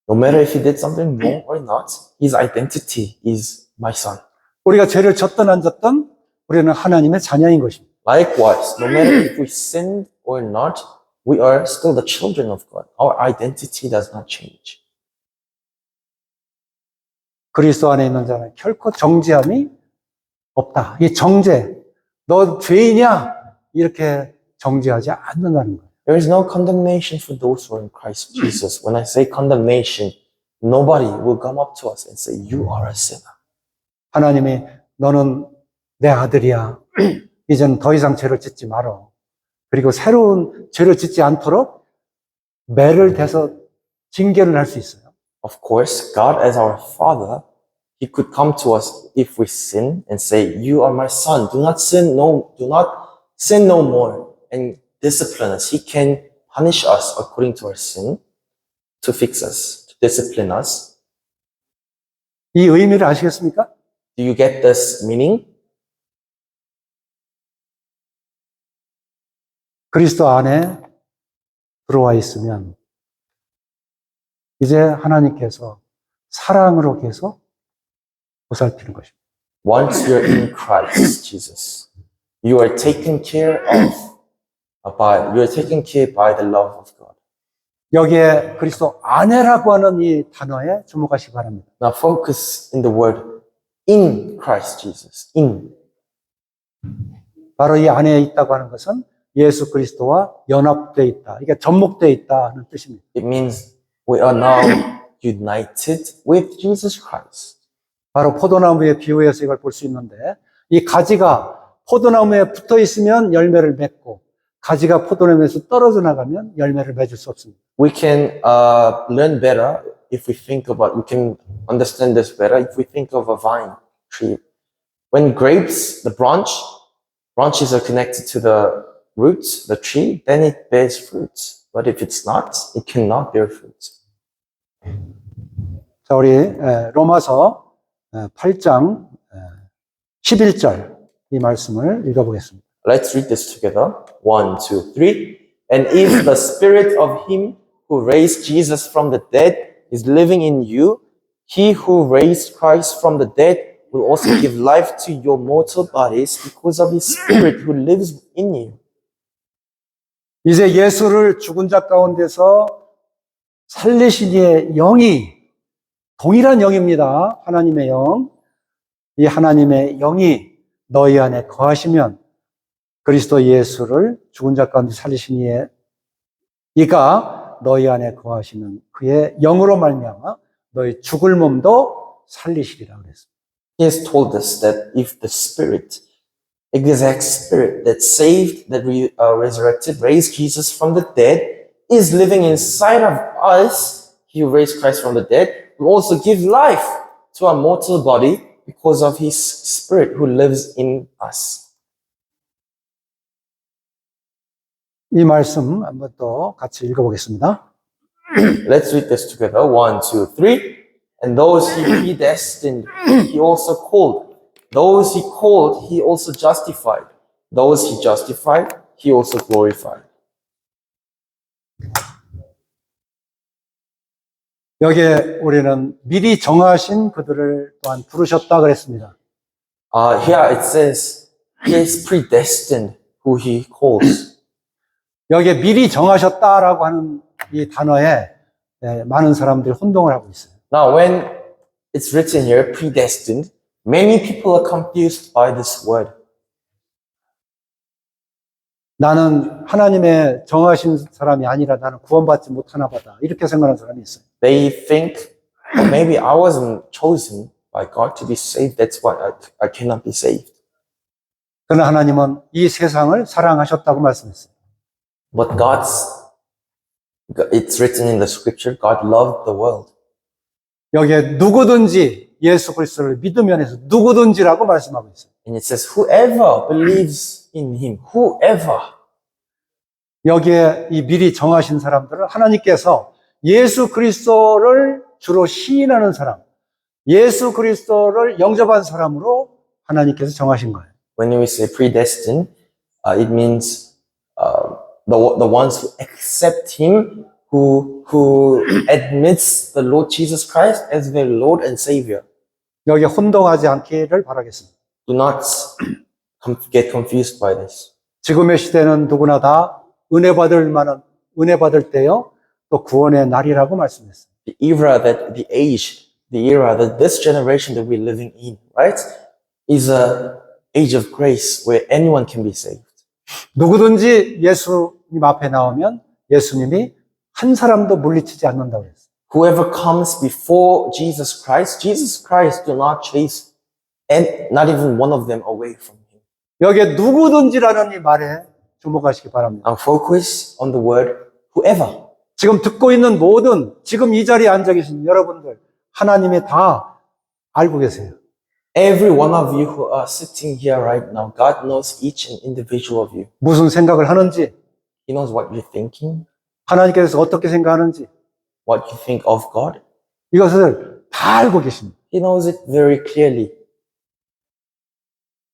No matter if he did something wrong or not, his identity is my son. 우리가 죄를 졌든 안 졌든 우리는 하나님의 자녀인 것입니다. Likewise, no matter if we sinned or not, we are still the children of God. Our identity does not change. 그리스도 안에 있는 자는 결코 정죄함이 없다. 이 정죄, 너 죄이냐? 이렇게 정죄하지 않는다는 거예요. There is no condemnation for those who are in Christ Jesus. When I say condemnation, nobody will come up to us and say, you are a sinner. 하나님이 너는 내 아들이야. 이제는 더 이상 죄를 짓지 말어. 그리고 새로운 죄를 짓지 않도록 매를 대서 징계를 할 수 있어요. Of course, God as our Father, He could come to us if we sin and say, you are my son. Do not sin no more and discipline us. He can punish us according to our sin to fix us, to discipline us. 이 의미를 아시겠습니까? Do you get this meaning? 그리스도 안에 들어와 있으면 이제 하나님께서 사랑으로 계속 보살피는 것입니다. Once you're in Christ Jesus, you are taken care by the love of God. 여기에 그리스도 아내라고 하는 이 단어에 주목하시기 바랍니다. Now focus in the word in Christ Jesus. In. 바로 이 안에 있다고 하는 것은 예수 그리스도와 연합되어 있다. 이게 접목되어 있다 하는 뜻입니다. It means we are now united with Jesus Christ. 바로 포도나무에 비유해서 이걸 볼 수 있는데 이 가지가 포도나무에 붙어 있으면 열매를 맺고 가지가 포도나무에서 떨어져 나가면 열매를 맺을 수 없습니다. We can learn better if we can understand this better if we think of a vine tree. When grapes, the branches are connected to the roots, the tree, then it bears fruits. But if it's not, it cannot bear fruits. 자, 우리 로마서 8장 11절 이 말씀을 읽어보겠습니다. Let's read this together. 1, 2, 3. And if the spirit of him who raised Jesus from the dead is living in you, he who raised Christ from the dead will also give life to your mortal bodies because of his spirit who lives in you. 이제 예수를 죽은 자 가운데서 살리신 이의 영이 동일한 영입니다. 하나님의 영. 이 하나님의 영이 너희 안에 거하시면 그리스도 예수를 죽은 자 가운데 살리신 이의 이가 너희 안에 거하시는 그의 영으로 말미암아 너희 죽을 몸도 살리시리라 그랬습니다. He has told us that if the spirit, exact spirit that saved, that resurrected, raised Jesus from the dead, is living inside of us, he who raised Christ from the dead, will also give life to our mortal body because of his spirit who lives in us. 이 말씀 한번 또 같이 읽어보겠습니다. Let's read this together. 1, 2, 3. And those he predestined, he also called. Those he called, he also justified. Those he justified, he also glorified. 여기에 우리는 미리 정하신 그들을 또한 부르셨다 그랬습니다. Here it says, he is predestined who he calls. 여기에 미리 정하셨다라고 하는 이 단어에 많은 사람들이 혼동을 하고 있어요. Now, when it's written here, predestined, many people are confused by this word. 나는 하나님의 정하신 사람이 아니라 나는 구원받지 못하나 보다. 이렇게 생각하는 사람이 있어요. They think, oh, maybe I wasn't chosen by God to be saved. That's why I cannot be saved. 그러나 하나님은 이 세상을 사랑하셨다고 말씀했어요. But it's written in the scripture, God loved the world. 여기에 누구든지 예수 그리스도를 믿으면 해서 누구든지라고 말씀하고 있어요. And it says, whoever believes in him, whoever. 여기에 이 미리 정하신 사람들은 하나님께서 예수 그리스도를 주로 시인하는 사람, 예수 그리스도를 영접한 사람으로 하나님께서 정하신 거예요. When we say predestined, it means the ones who accept him, who admits the Lord Jesus Christ as their Lord and Savior. 여기에 혼동하지 않기를 바라겠습니다. Do not get confused by this. 지금의 시대는 누구나 다 은혜 받을 때요, 또 구원의 날이라고 말씀했어요. The era that this generation that we're living in, right, is a age of grace where anyone can be saved. 누구든지 예수님 앞에 나오면 예수님이 한 사람도 물리치지 않는다고 했어요. Whoever comes before Jesus Christ do not chase and not even one of them away from him. 여기에 누구든지라는 이 말에 주목하시기 바랍니다. Now focus on the word whoever. 지금 듣고 있는 지금 이 자리에 앉아 계신 여러분들, 하나님이 다 알고 계세요. Every one of you who are sitting here right now, God knows each and individual of you. 무슨 생각을 하는지, He knows what you're thinking, 하나님께서 어떻게 생각하는지, what you think of God. 이것을 다 알고 계십니다. He knows it very clearly.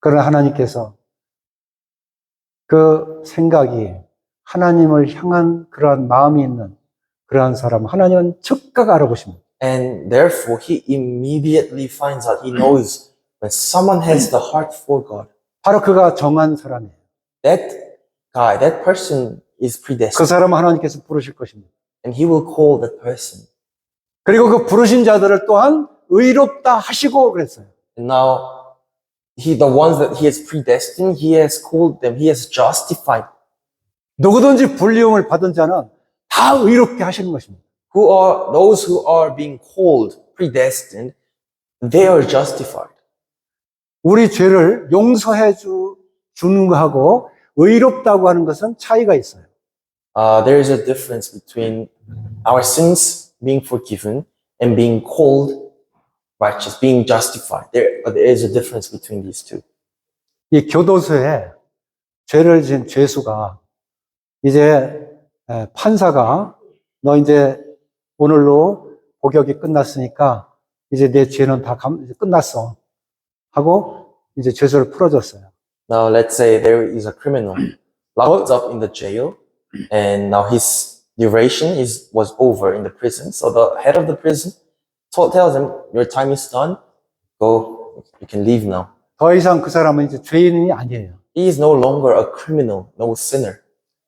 그러나 하나님께서 그 생각이 하나님을 향한 그러한 마음이 있는 그러한 사람 하나님은 즉각 알아보십니다. And therefore, he immediately finds out, he knows when someone has the heart for God, 바로 그가 정한 사람이에요. that guy, that person is 그 predestined. 사람은 하나님께서 부르실 것입니다. And he will call that person. 그리고 그 부르신 자들을 또한 의롭다 하시고 그랬어요. And now, the ones that he has predestined, he has called them, he has justified. 누구든지 불리움을 받은 자는 다 의롭게 하시는 것입니다. Those who are being called, predestined, they are justified. 우리 죄를 용서해 주는 거하고 의롭다고 하는 것은 차이가 있어요. There is a difference between our sins being forgiven and being called righteous, being justified. There is a difference between these two. 이 교도소에 죄를 지은 죄수가 이제 판사가 너 이제 오늘로 복역이 끝났으니까 이제 내 죄는 다 이제 끝났어 하고 이제 죄수를 풀어줬어요. Now let's say there is a criminal locked up in the jail, and now his duration was over in the prison. So the head of the prison tells him, "Your time is done. Go. You can leave now." 더 이상 그 사람은 이제 죄인이 아니에요. He is no longer a criminal, no sinner.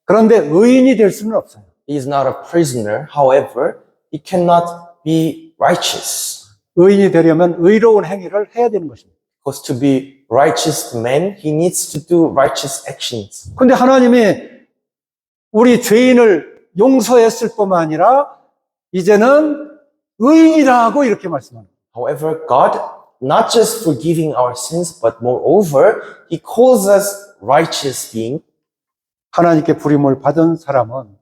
그런데 의인이 될 수는 없어요. He is not a prisoner. However, he cannot be righteous. 의인이 되려면 의로운 행위를 해야 되는 것입니다. Because to be righteous man, he needs to do righteous actions. 근데 하나님이 우리 죄인을 용서했을 뿐만 아니라 이제는 의인이라고 이렇게 말씀합니다. However, God, not just forgiving our sins, but moreover, he calls us righteous being. 하나님께 부름을 받은 사람은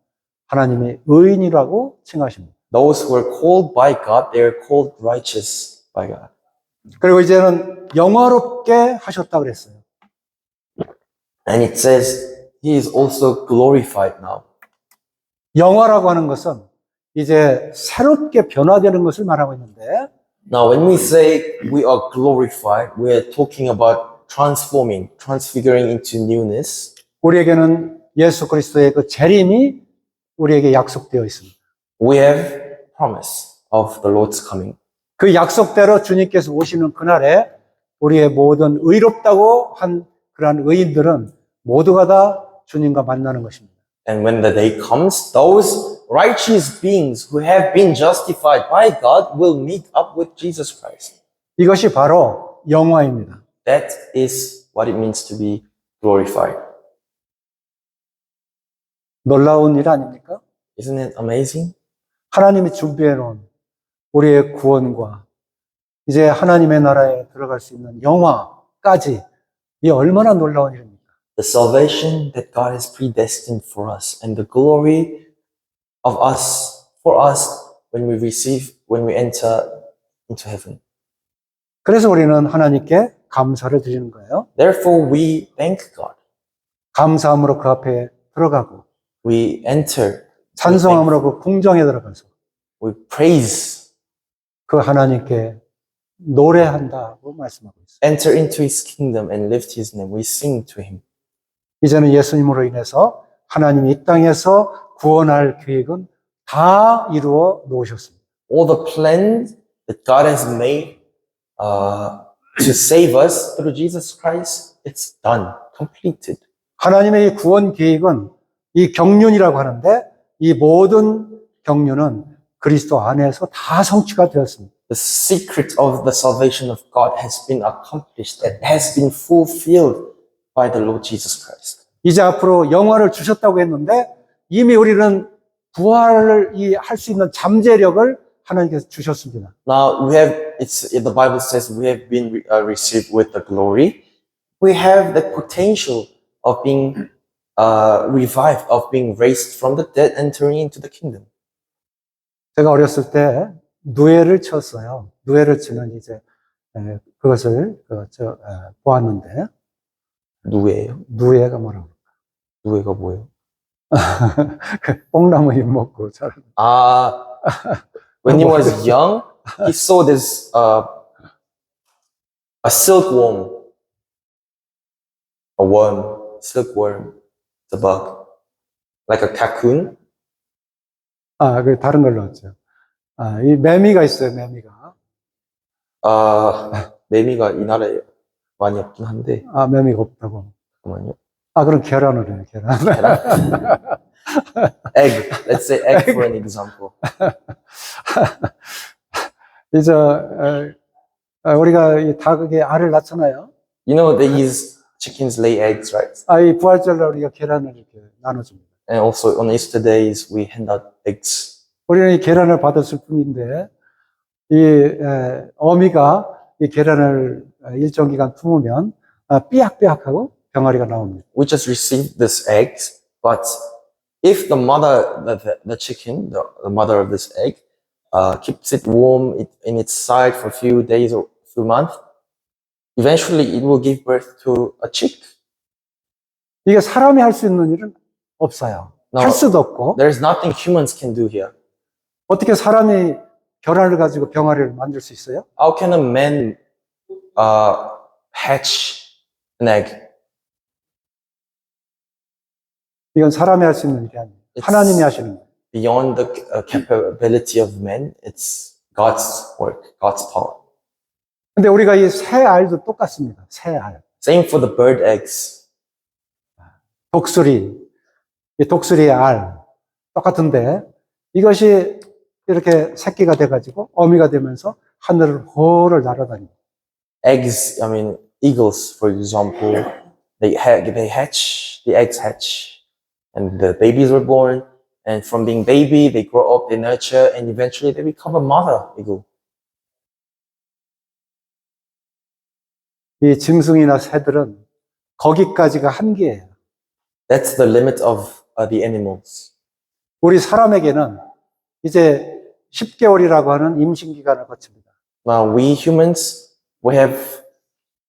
하나님의 의인이라고 칭하십니다. Those who are called by God, they are called righteous by God. 그리고 이제는 영화롭게 하셨다 그랬어요. And it says he is also glorified now. 영화라고 하는 것은 이제 새롭게 변화되는 것을 말하고 있는데 Now, when we say we are glorified, we are talking about transforming, transfiguring into newness. 우리에게는 예수 그리스도의 그 재림이 우리에게 약속되어 있습니다. We have promise of the Lord's coming. 그 약속대로 주님께서 오시는 그날에 우리의 모든 의롭다고 한 그러한 의인들은 모두가 다 주님과 만나는 것입니다. And when the day comes, those righteous beings who have been justified by God will meet up with Jesus Christ. 이것이 바로 영화입니다. That is what it means to be glorified. 놀라운 일 아닙니까? Isn't it amazing? 하나님이 준비해 놓은 우리의 구원과 이제 하나님의 나라에 들어갈 수 있는 영화까지 이 얼마나 놀라운 일입니까? The salvation that God has predestined for us and the glory of us, for us, when we enter into heaven. 그래서 우리는 하나님께 감사를 드리는 거예요. Therefore, we thank God. 감사함으로 그 앞에 들어가고 We enter, 찬송함으로 그 궁정에 들어가서 we praise, 그 하나님께 노래한다고 말씀하고 있어요. enter into His kingdom and lift His name. We sing to Him. 이제는 예수님으로 인해서 하나님이 이 땅에서 구원할 계획은 다 이루어 놓으셨습니다. All the plans that God has made to save us through Jesus Christ, it's done, completed. 하나님의 이 구원 계획은 이 경륜이라고 하는데 이 모든 경륜은 그리스도 안에서 다 성취가 되었습니다. The secret of the salvation of God has been accomplished, it has been fulfilled by the Lord Jesus Christ. 이제 앞으로 영화를 주셨다고 했는데 이미 우리는 부활을 할 수 있는 잠재력을 하나님께서 주셨습니다. Now we have, the Bible says we have been received with the glory. We have the potential of being revived, of being raised from the dead, entering into the kingdom. 제가 어렸을 때 누에를 쳤어요. 누에를 치는 이제 그것을 보았는데 누에요? 누에가 뭐라고? 누에가 뭐예요? 뽕나무 잎 먹고 자라는. When he was young, he saw this a silkworm, a worm, silkworm, the bug, like a cocoon. 아, 그 다른 걸 넣었죠. 아, 이 매미가 있어요, 매미가. 매미가 이 나라에 많이 없긴 한데, 아, 매미가 없다고. 잠깐만요. 아, 그럼 계란을 해요, 계란. 계란? Egg. Let's say egg for an example. 이제, 우리가 이 닭에게 알을 낳잖아요. You know, these chickens lay eggs, right? 아, 이 부활절날 우리가 계란을 이렇게 나눠줍니다. And also on Easter days, we hand out eggs. 우리는 이 계란을 받았을 뿐인데, 어미가 이 계란을 일정 기간 품으면 삐약삐약하고 병아리가 나옵니다. We just received this eggs, but if the mother, the chicken, the mother of this egg, keeps it warm in its side for a few days or few months, eventually it will give birth to a chick. 이게 사람이 할 수 있는 일은 없어요. No. 할 수도 없고, There is nothing humans can do here. 어떻게 사람이 계란을 가지고 병아리를 만들 수 있어요? How can a man hatch an egg? 이건 사람이 할 수 있는 일이 아니에요. It's- 하나님이 하시는 거예요. Beyond the capability of man, it's God's work, God's power. 근데 우리가 이 새 알도 똑같습니다. 새 알. Same for the bird eggs. 독수리. 이 독수리의 알. 똑같은데 이것이 이렇게 새끼가 돼가지고 어미가 되면서 하늘을 호를 날아다닙니다. Eggs, I mean, eagles, for example, they hatch, the eggs hatch, and the babies were born. And from being baby, they grow up, they nurture, and eventually they become a mother eagle. 이 짐승이나 새들은 거기까지가 한계예요. That's the limit of the animals. 우리 사람에게는 이제 10개월이라고 하는 임신 기간을 거칩니다. Now, we humans, we have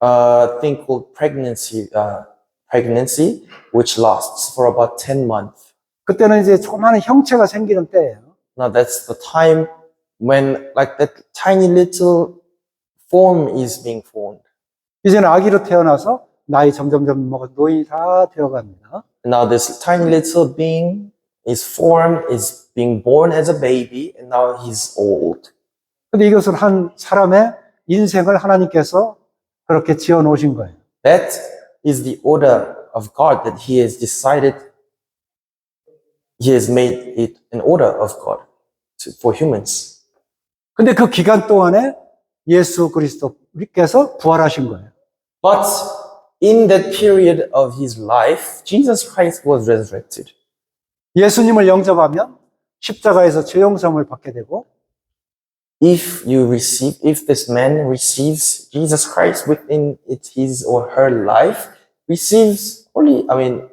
a thing called pregnancy, which lasts for about 10 months. 그때는 이제 조그마한 형체가 생기는 때예요. Now, that's the time when, like, that tiny little form is being formed. 이제는 아기로 태어나서 나이 점점점 먹어 노인이 다 되어갑니다. Now, this tiny little being is formed, is being born as a baby, and now he's old. 근데 이것은 한 사람의 인생을 하나님께서 그렇게 지어 놓으신 거예요. That is the order of God that He has decided. He has made it an order of God for humans. 근데 그 기간 동안에 예수 그리스도께서 부활하신 거예요. But in that period of His life, Jesus Christ was resurrected. 예수님을 영접하면 십자가에서 죄 용서함을 받게 되고 If this man receives Jesus Christ within his or her life, receives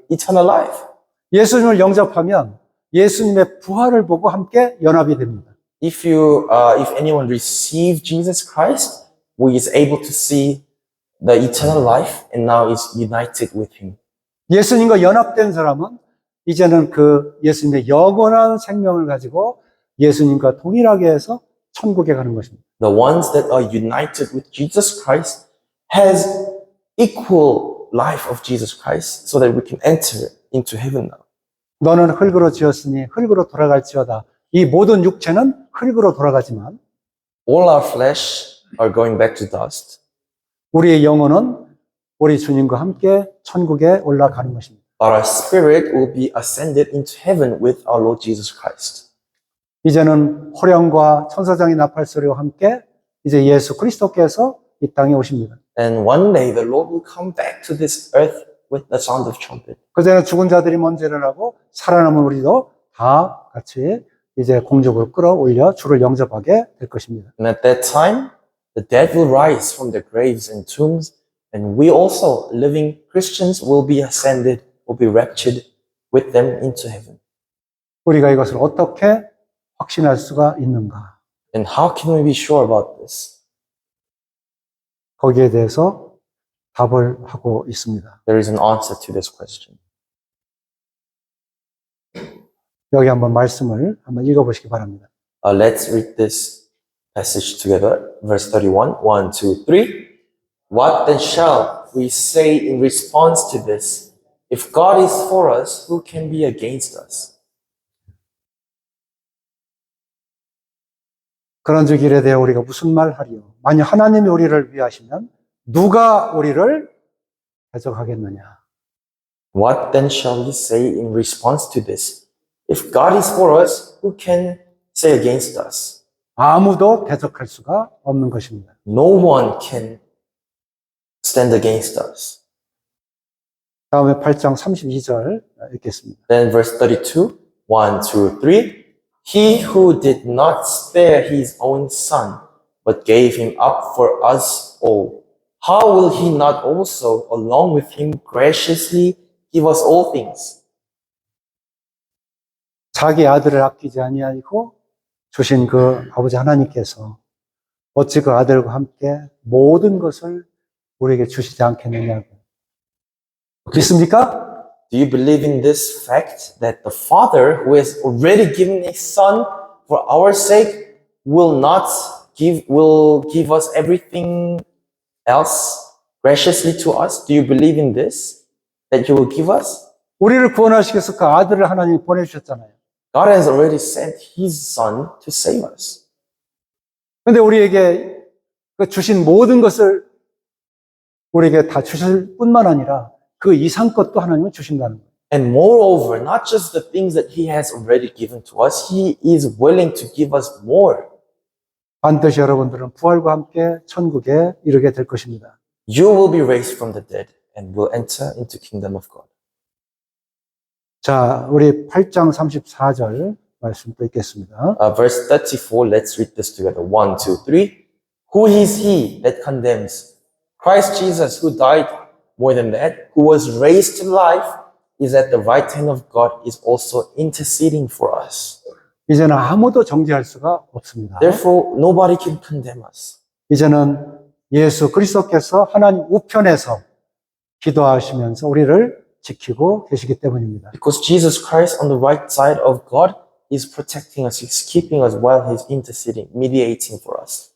eternal life. 예수님을 영접하면 예수님의 부활을 보고 함께 연합이 됩니다. If anyone receives Jesus Christ, we is able to see the eternal life and now is united with Him. 예수님과 연합된 사람은 이제는 그 예수님의 영원한 생명을 가지고 예수님과 동일하게 해서 천국에 가는 것입니다. The ones that are united with Jesus Christ has equal life of Jesus Christ so that we can enter into heaven now. 너는 흙으로 지었으니 흙으로 돌아갈지어다. 이 모든 육체는 흙으로 돌아가지만 All our flesh are going back to dust, 우리의 영혼은 우리 주님과 함께 천국에 올라가는 것입니다. but our spirit will be ascended into heaven with our Lord Jesus Christ. 이제는 호령과 천사장의 나팔 소리와 함께 이제 예수 그리스도께서 이 땅에 오십니다. And one day the Lord will come back to this earth with the sound of trumpet. 그전에 죽은 자들이 먼저 일어나고 살아남은 우리도 다 같이 이제 공중으로 끌어올려 주를 영접하게 될 것입니다. And at that time, the dead will rise from their graves and tombs, and we also, living Christians, will be ascended, will be raptured with them into heaven. 우리가 이것을 어떻게 확신할 수가 있는가? And how can we be sure about this? 거기에 대해서 답을 하고 있습니다. There is an answer to this question. 여기 한번 말씀을 한번 읽어보시기 바랍니다. Let's read this passage together. Verse 31, 1, 2, 3. What then shall we say in response to this? If God is for us, who can be against us? 그런 주 길에 대해 우리가 무슨 말 하리요? 만약 하나님이 우리를 위하시면 누가 우리를 대적하겠느냐? What then shall we say in response to this? If God is for us, who can say against us? 아무도 대적할 수가 없는 것입니다. No one can stand against us. 다음에 8장 32절 읽겠습니다. Then verse 32, 1, 2, 3. He who did not spare his own son, but gave him up for us all, how will he not also, along with him, graciously give us all things? 자기 아들을 아끼지 아니하고 주신 그 아버지 하나님께서 어찌 그 아들과 함께 모든 것을 우리에게 주시지 않겠느냐고. 믿습니까? Do you believe in this fact that the Father, who has already given His Son for our sake, will give us everything else graciously to us? Do you believe in this? That He will give us? 우리를 구원하시기 위해서 그 아들을 하나님이 보내주셨잖아요. God has already sent His Son to save us. 그런데 우리에게 그 주신 모든 것을 우리에게 다 주실 뿐만 아니라 그 이상 것도 하나님은 주신다는 거예요. And moreover, not just the things that He has already given to us, He is willing to give us more. 반드시 여러분들은 부활과 함께 천국에 이르게 될 것입니다. You will be raised from the dead and will enter into kingdom of God. 자, 우리 8장 34절 말씀 또 읽겠습니다. Verse 34, let's read this together. 1, 2, 3. Who is he that condemns? Christ Jesus, who died, more than that, who was raised to life, is at the right hand of God, is also interceding for us. 이제는 아무도 정죄할 수가 없습니다. Therefore, nobody can condemn us. 이제는 예수 그리스도께서 하나님 우편에서 기도하시면서 우리를 지키고 계시기 때문입니다. Because Jesus Christ on the right side of God is protecting us, He's keeping us while He's interceding, mediating for us.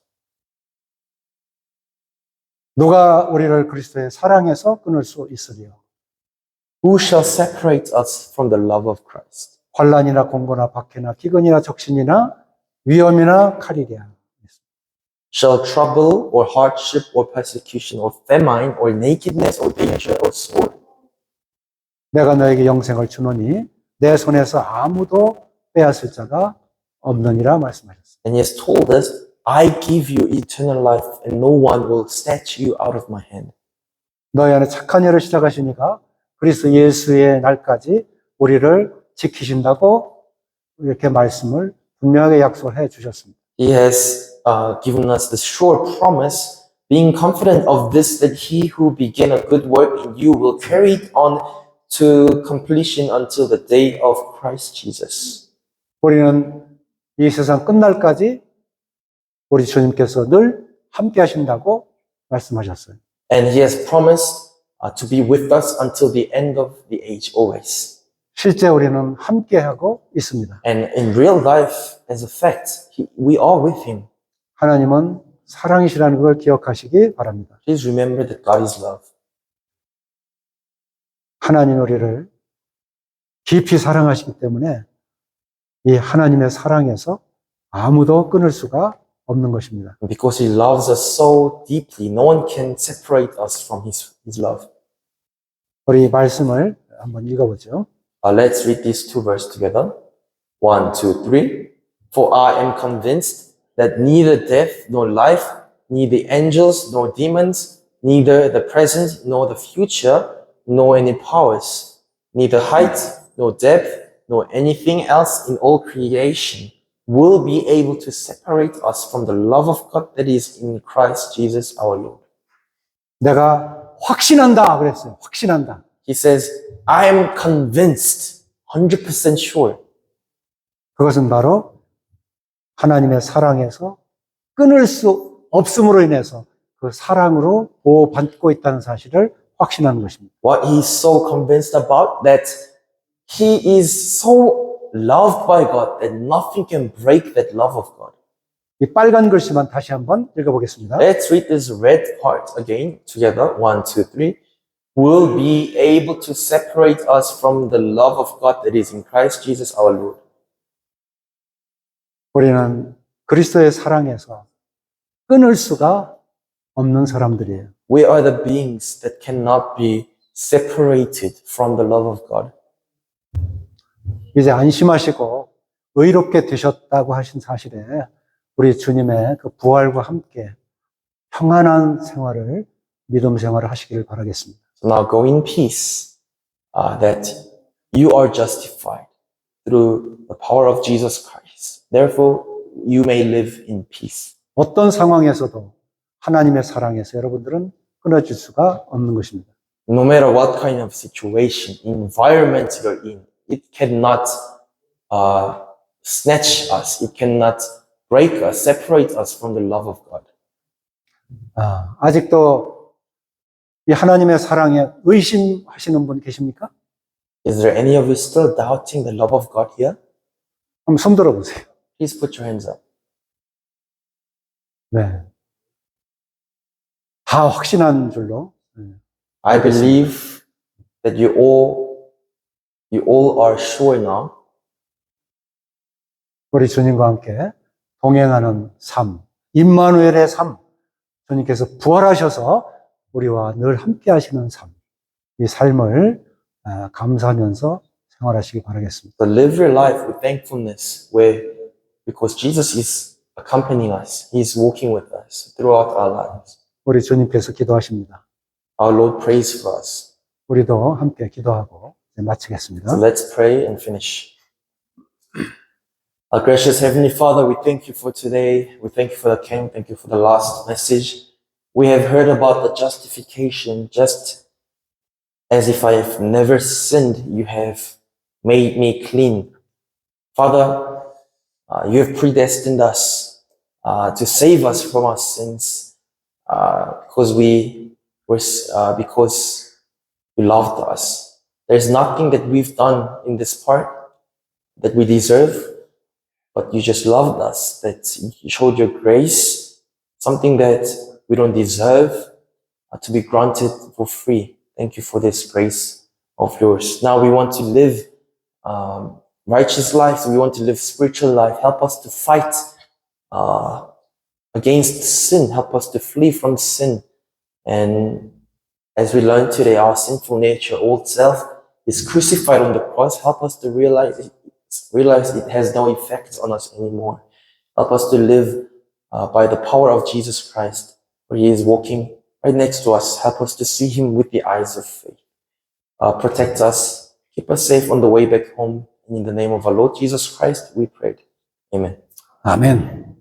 누가 우리를 그리스도의 사랑에서 끊을 수 있으리요? Who shall separate us from the love of Christ? 환난이나 공고나 박해나 기근이나 적신이나 위험이나 칼이랴. Shall trouble or hardship or persecution or famine or nakedness or danger or sword? 내가 너에게 영생을 주노니 내 손에서 아무도 빼앗을 자가 없느니라 말씀하셨습니다. And He has told us, I give you eternal life and no one will snatch you out of my hand. 너희 안에 착한 일을 시작하시니까 그리스도 예수의 날까지 우리를 지키신다고 이렇게 말씀을 분명하게 약속을 해 주셨습니다. He has given us the sure promise, being confident of this, that He who began a good work in you will carry it on to completion until the day of Christ Jesus. 우리는 이 세상 끝날까지 우리 주님께서 늘 함께 하신다고 말씀하셨어요. And He has promised to be with us until the end of the age, always. 실제 우리는 함께 하고 있습니다. And in real life, as a fact, we are with Him. 하나님은 사랑이시라는 걸 기억하시기 바랍니다. Please remember that God is love. 하나님 우리를 깊이 사랑하시기 때문에 이 하나님의 사랑에서 아무도 끊을 수가 없는 것입니다. And because He loves us so deeply, no one can separate us from His love. 우리 말씀을 한번 읽어보죠. Let's read these two verses together. 1, 2, 3. For I am convinced that neither death nor life, neither angels nor demons, neither the present nor the future, nor any powers, neither height nor depth, nor anything else in all creation will be able to separate us from the love of God that is in Christ Jesus our Lord. 내가 확신한다 그랬어요. 확신한다. He says, I am convinced, 100% sure. 그것은 바로 하나님의 사랑에서 끊을 수 없음으로 인해서 그 사랑으로 보호받고 있다는 사실을 확신하는 것입니다. What he is so convinced about, that he is so loved by God that nothing can break that love of God. 이 빨간 글씨만 다시 한번 읽어보겠습니다. Let's read this red part again together. 1, 2, 3. Will be able to separate us from the love of God that is in Christ Jesus our Lord. 우리는 그리스도의 사랑에서 끊을 수가 없는 사람들이에요. We are the beings that cannot be separated from the love of God. 이제 안심하시고 의롭게 되셨다고 하신 사실에 우리 주님의 그 부활과 함께 평안한 생활을, 믿음 생활을 하시기를 바라겠습니다. So now go in peace, that you are justified through the power of Jesus Christ. Therefore, you may live in peace. 어떤 상황에서도 하나님의 사랑에서 여러분들은 끊어질 수가 없는 것입니다. No matter what kind of situation, environment you're in, it cannot snatch us. It cannot break us, separate us from the love of God. 아직도 이 하나님의 사랑에 의심하시는 분 계십니까? Is there any of you still doubting the love of God here? 한번 손 들어보세요. Please put your hands up. 네. 다 확신한 줄로. I believe that you all are sure now 우리 주님과 함께 동행하는 삶, 임마누엘의 삶, 주님께서 부활하셔서 우리와 늘 함께 하시는 삶, 이 삶을 감사하면서 생활하시기 바라겠습니다. to live your life with thankfulness, because Jesus is accompanying us. He is walking with us throughout our lives. 우리 주님께서 기도하십니다. Our Lord prays for us. 우리도 함께 기도하고 이제 마치겠습니다. So let's pray and finish. Our gracious Heavenly Father, we thank you for today. We thank you for the camp. Thank you for the last message. We have heard about the justification. Just as if I have never sinned, you have made me clean. Father, you have predestined us to save us from our sins because you loved us. There's nothing that we've done in this part that we deserve, but you just loved us, that you showed your grace, something that we don't deserve to be granted for free. Thank you for this grace of yours. Now we want to live righteous lives. We want to live spiritual life. Help us to fight against sin. Help us to flee from sin. And as we learned today, our sinful nature, old self, is crucified on the cross. Help us to realize it has no effect on us anymore. Help us to live by the power of Jesus Christ, where He is walking right next to us. Help us to see Him with the eyes of faith. Protect us. Keep us safe on the way back home. In the name of our Lord Jesus Christ, we prayed. Amen. 아멘.